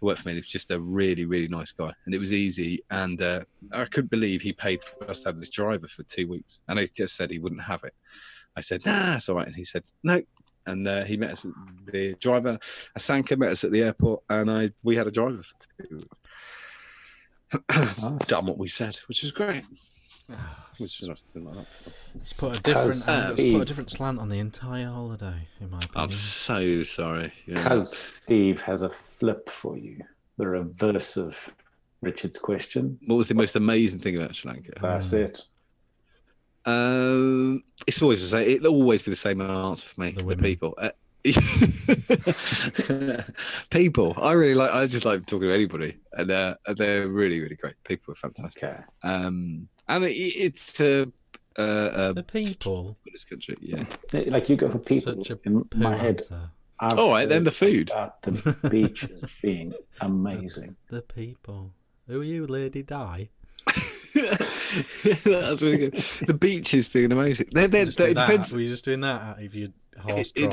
who worked for me, was just a really, really nice guy. And it was easy. And I couldn't believe he paid for us to have this driver for 2 weeks. And he just said he wouldn't have it. I said, nah, it's all right. And he said, no. And he met us, the driver, Asanka, met us at the airport. And we had a driver for 2 weeks. Done what we said, which was great. Which was nice to be like that. So. Let's put a different slant on the entire holiday, in my opinion. I'm so sorry. Because Steve has a flip for you, the reverse of Richard's question. What was the most amazing thing about Sri Lanka? That's it. It's always the same. It'll always be the same answer for me. The people. People. I just like talking to anybody, and they're really, really great. People are fantastic. Okay. And it's the people. This country, yeah. Like you go for people. Such a in my head. All right, then the food. The beaches being amazing. The people. Who are you, Lady Di? That's really good. The beaches being amazing. It depends. Were you just doing that if you horse it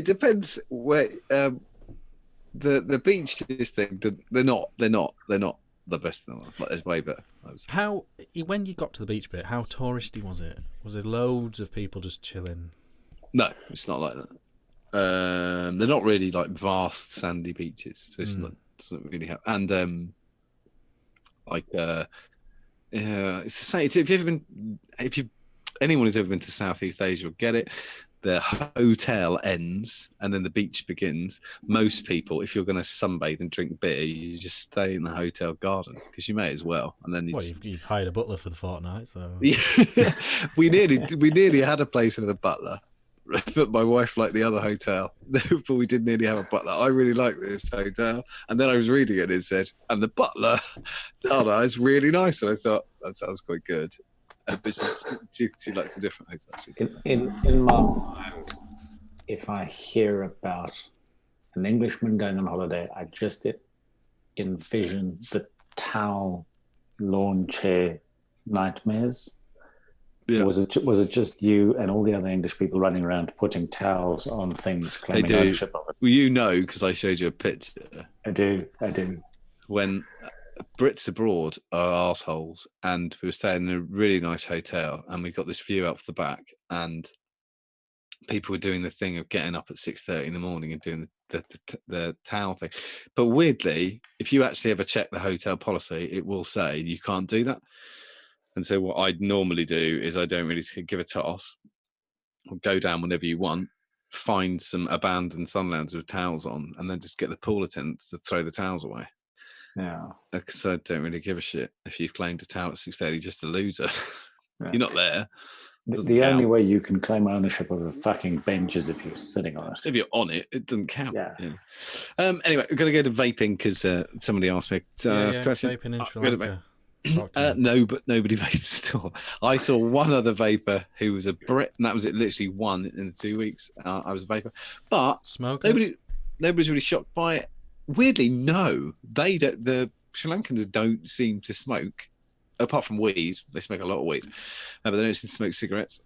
depends where the beaches thing. They're not the best in the world. Like, there's way better. How when you got to the beach bit, how touristy was it? Was there loads of people just chilling? No, it's not like that. They're not really like vast sandy beaches, so it's not, doesn't really have. And it's the same. If anyone who's ever been to Southeast Asia will get it. The hotel ends and then the beach begins. Most people, if you're going to sunbathe and drink beer, you just stay in the hotel garden because you may as well. And then you've hired a butler for the fortnight, so yeah. we nearly had a place with a butler, but my wife liked the other hotel. But we did nearly have a butler. I really like this hotel, and then I was reading it and it said, and the butler, Dada, is really nice, and I thought that sounds quite good. But she likes a different hotel. In my mind, if I hear about an Englishman going on holiday, I just envision the towel lawn chair nightmares. Yeah. Was it just you and all the other English people running around putting towels on things, claiming ownership of it? Well, you know, because I showed you a picture. I do. When Brits abroad are arseholes, and we were staying in a really nice hotel, and we got this view out the back, and people were doing the thing of getting up at 6:30 in the morning and doing the towel thing. But weirdly, if you actually ever check the hotel policy, it will say you can't do that. And so what I'd normally do is I don't really give a toss. I'll go down whenever you want, find some abandoned sun lounges with towels on, and then just get the pool attendants to throw the towels away. Yeah. Because I don't really give a shit if you've claimed a towel at 6:30, you're just a loser. Yeah. You're not there. The only way you can claim ownership of a fucking bench is if you're sitting on it. If you're on it, it doesn't count. Yeah. Anyway, we're going to go to vaping because somebody asked me to ask a question. Vaping in Sri Lanka. No, but nobody vapes at all. I saw one other vapor who was a Brit, and that was it. Literally one in the 2 weeks. I was a vapor, but nobody's really shocked by it. Weirdly, no, they don't. The Sri Lankans don't seem to smoke, apart from weed. They smoke a lot of weed, but they don't seem to smoke cigarettes.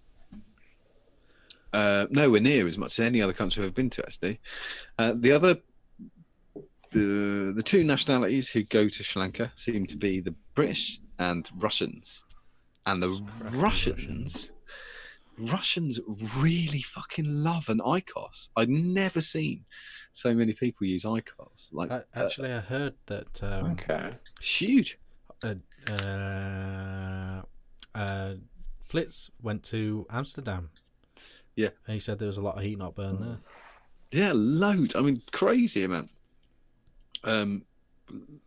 Nowhere near as much as any other country I've been to. Actually, the two nationalities who go to Sri Lanka seem to be the British and Russians. And the Russians really fucking love an IQOS. I'd never seen so many people use IQOS. Like, actually, I heard that. Okay. It's huge. Flitz went to Amsterdam. Yeah. And he said there was a lot of heat not burn there. Yeah, loads. I mean, crazy amount.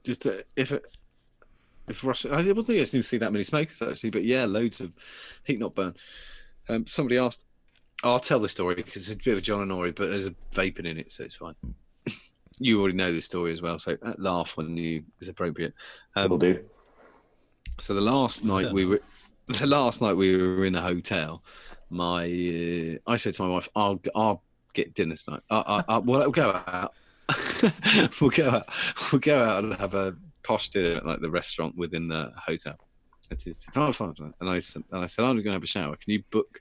Just if Russia, I don't think I didn't see that many smokers actually, but yeah, loads of heat not burn. Somebody asked, I'll tell the story because it's a bit of a John and Ori, but there's a vaping in it, so it's fine. You already know the story as well, so laugh when it's appropriate. Will do. So the last night we were in a hotel. I said to my wife, I'll get dinner tonight. We'll go out. We'll go out and have a posh dinner at like the restaurant within the hotel. And I said, I'm going to have a shower. Can you book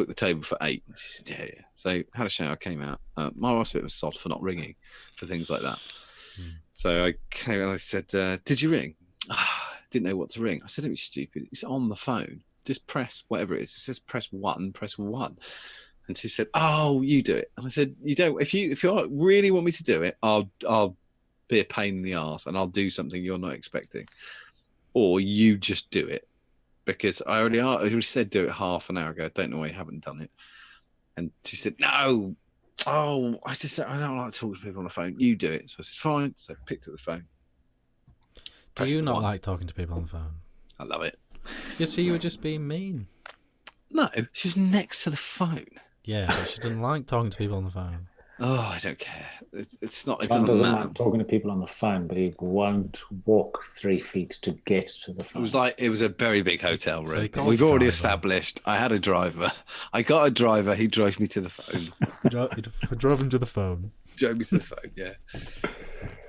the table for 8? And she said, yeah. So had a shower, came out. My wife's a bit of a sod for not ringing for things like that. So I came and I said, did you ring? Didn't know what to ring. I said, don't be stupid. It's on the phone. Just press whatever it is. It says press 1, press 1. And she said, oh, you do it. And I said, you don't. If you really want me to do it, I'll be a pain in the arse and I'll do something you're not expecting. Or you just do it. Because I already said do it half an hour ago. I don't know why you haven't done it. And she said, no. Oh, I don't like to talk to people on the phone. You do it. So I said, fine. So I picked up the phone. Do you not like talking to people on the phone? I love it. You see, you were just being mean. No, she was next to the phone. Yeah, but she doesn't like talking to people on the phone. Oh, I don't care. It's not. It John doesn't doesn't matter. like talking to people on the phone, but he won't walk 3 feet to get to the phone. It was a very big hotel room. So We've already established. I had a driver. I got a driver. He drove me to the phone. I drove him to the phone. Drove me to the phone. Yeah.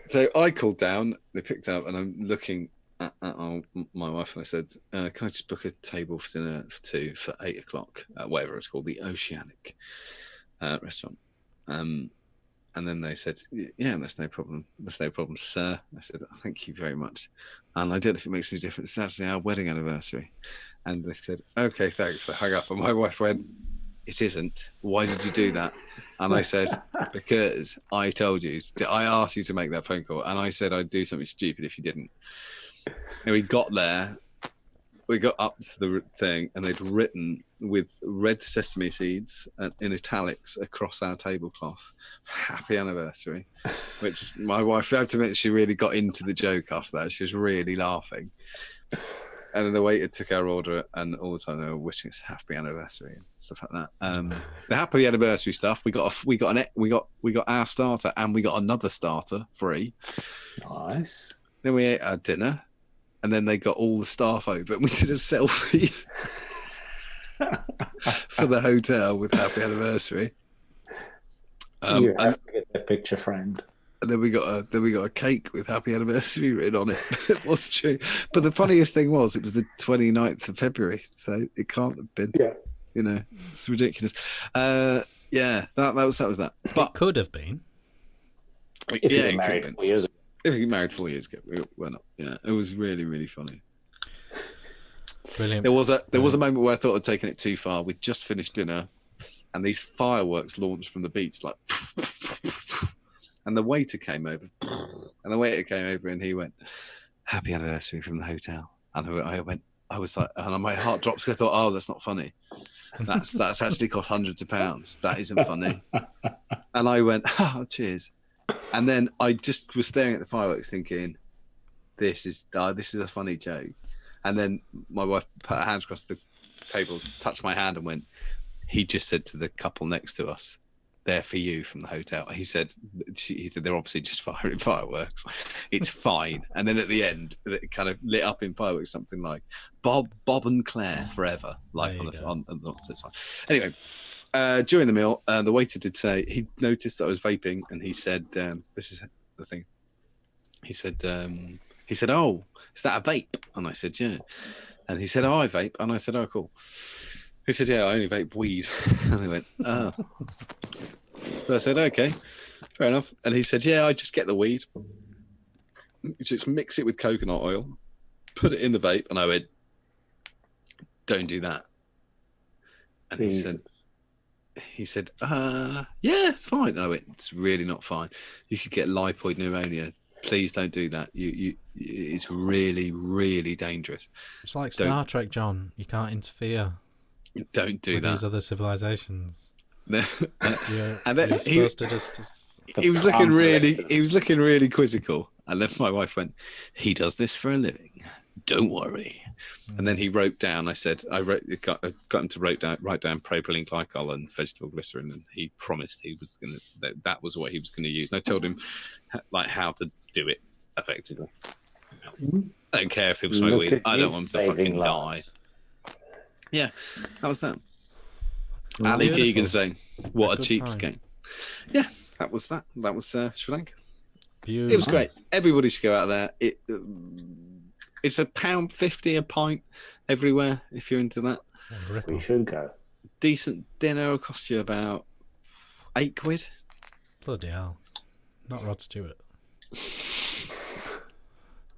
So I called down. They picked up, and I'm looking at my wife, and I said, "Can I just book a table for dinner for 2 for 8 o'clock at whatever it's called, the Oceanic restaurant?" And then they said, yeah, that's no problem. That's no problem, sir. I said, thank you very much. And I don't know if it makes any difference. It's actually our wedding anniversary. And they said, okay, thanks. I hung up. And my wife went, it isn't. Why did you do that? And I said, because I told you, I asked you to make that phone call. And I said I'd do something stupid if you didn't. And we got there. We got up to the thing, and they'd written with red sesame seeds in italics across our tablecloth, happy anniversary, which my wife, I have to admit, she really got into the joke after that. She was really laughing. And then the waiter took our order, and all the time they were wishing us happy anniversary and stuff like that. The happy anniversary stuff, we got our starter, and we got another starter free. Nice. Then we ate our dinner, and then they got all the staff over, and we did a selfie for the hotel with happy anniversary. You have to get that picture framed. And then we got a cake with happy anniversary written on it. It was true. But the funniest thing was it was the 29th of February. So it can't have been. Yeah. You know, it's ridiculous. Yeah, that was that. But it could have been. If you were married 4 years ago. If you married 4 years ago, we're not. Yeah. It was really, really funny. Brilliant. There was a moment where I thought I'd taken it too far. We'd just finished dinner and these fireworks launched from the beach, like and the waiter came over. And he went, happy anniversary from the hotel. And I was like, and my heart dropped because I thought, oh, that's not funny. That's actually cost hundreds of pounds. That isn't funny. And I went, oh, cheers. And then I just was staring at the fireworks thinking, this is a funny joke. And then my wife put her hands across the table, touched my hand and went, he just said to the couple next to us, they're for you from the hotel. He said they're obviously just firing fireworks. It's fine. And then at the end, it kind of lit up in fireworks, something like Bob and Claire forever, like on the nonsense side. Anyway, during the meal, the waiter did say he noticed that I was vaping, and he said, "This is the thing." He said, "Oh, is that a vape?" And I said, "Yeah." And he said, "Oh, I vape." And I said, "Oh, cool." He said, "Yeah, I only vape weed." And I went, "Oh." So I said, "Okay, fair enough." And he said, "Yeah, I just get the weed, just mix it with coconut oil, put it in the vape." And I went, "Don't do that." And he said, "Yeah, it's fine." And I went, "It's really not fine. You could get lipoid pneumonia. Please don't do that. It's really, really dangerous." It's like Star Trek, John. You can't interfere. Don't do that. These other civilizations. And then he was looking really quizzical. And then my wife went, "He does this for a living. Don't worry." And then he wrote down. I got him to write down propylene glycol and vegetable glycerin, and he promised he was that was what he was going to use. And I told him like how to do it effectively. I don't care if he was smoking weed. I don't want him to fucking die. Yeah, that was that. Ali Keegan saying, "What a cheapskate." Yeah, that was that. That was Sri Lanka. It was great. Everybody should go out there. It's £1.50 a pint everywhere if you're into that. We should go. Decent dinner will cost you about £8. Bloody hell. Not Rod Stewart.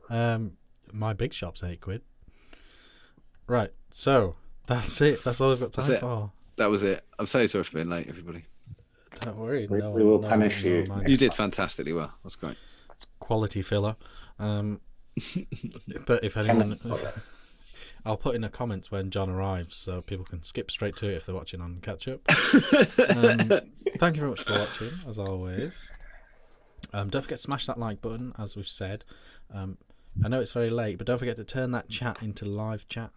My big shop's £8. Right, so that's it. That's all I've got time for. That was it. I'm so sorry for being late, everybody. Don't worry. We will punish you. You did fantastically well. That's great. Quality filler. But if anyone, I'll put in the comments when John arrives, so people can skip straight to it if they're watching on catch up. Thank you very much for watching, as always. Don't forget to smash that like button, as we've said. I know it's very late, but don't forget to turn that chat into live chat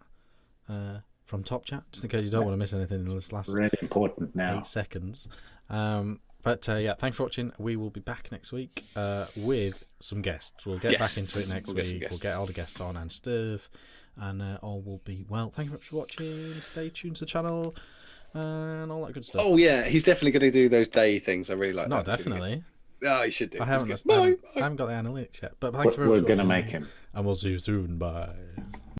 from Top Chat, just in case you don't want to miss anything in this last really important now 8 seconds. But yeah, thanks for watching. We will be back next week with some guests. We'll get back into it next week. We'll get all the guests on and stuff, and all will be well. Thank you very much for watching. Stay tuned to the channel and all that good stuff. Oh yeah, he's definitely going to do those day things. I really like No, that. definitely. Oh, he should do. I haven't got the analytics yet, but thank you very much. We're going to make him. And we'll see you soon. Bye.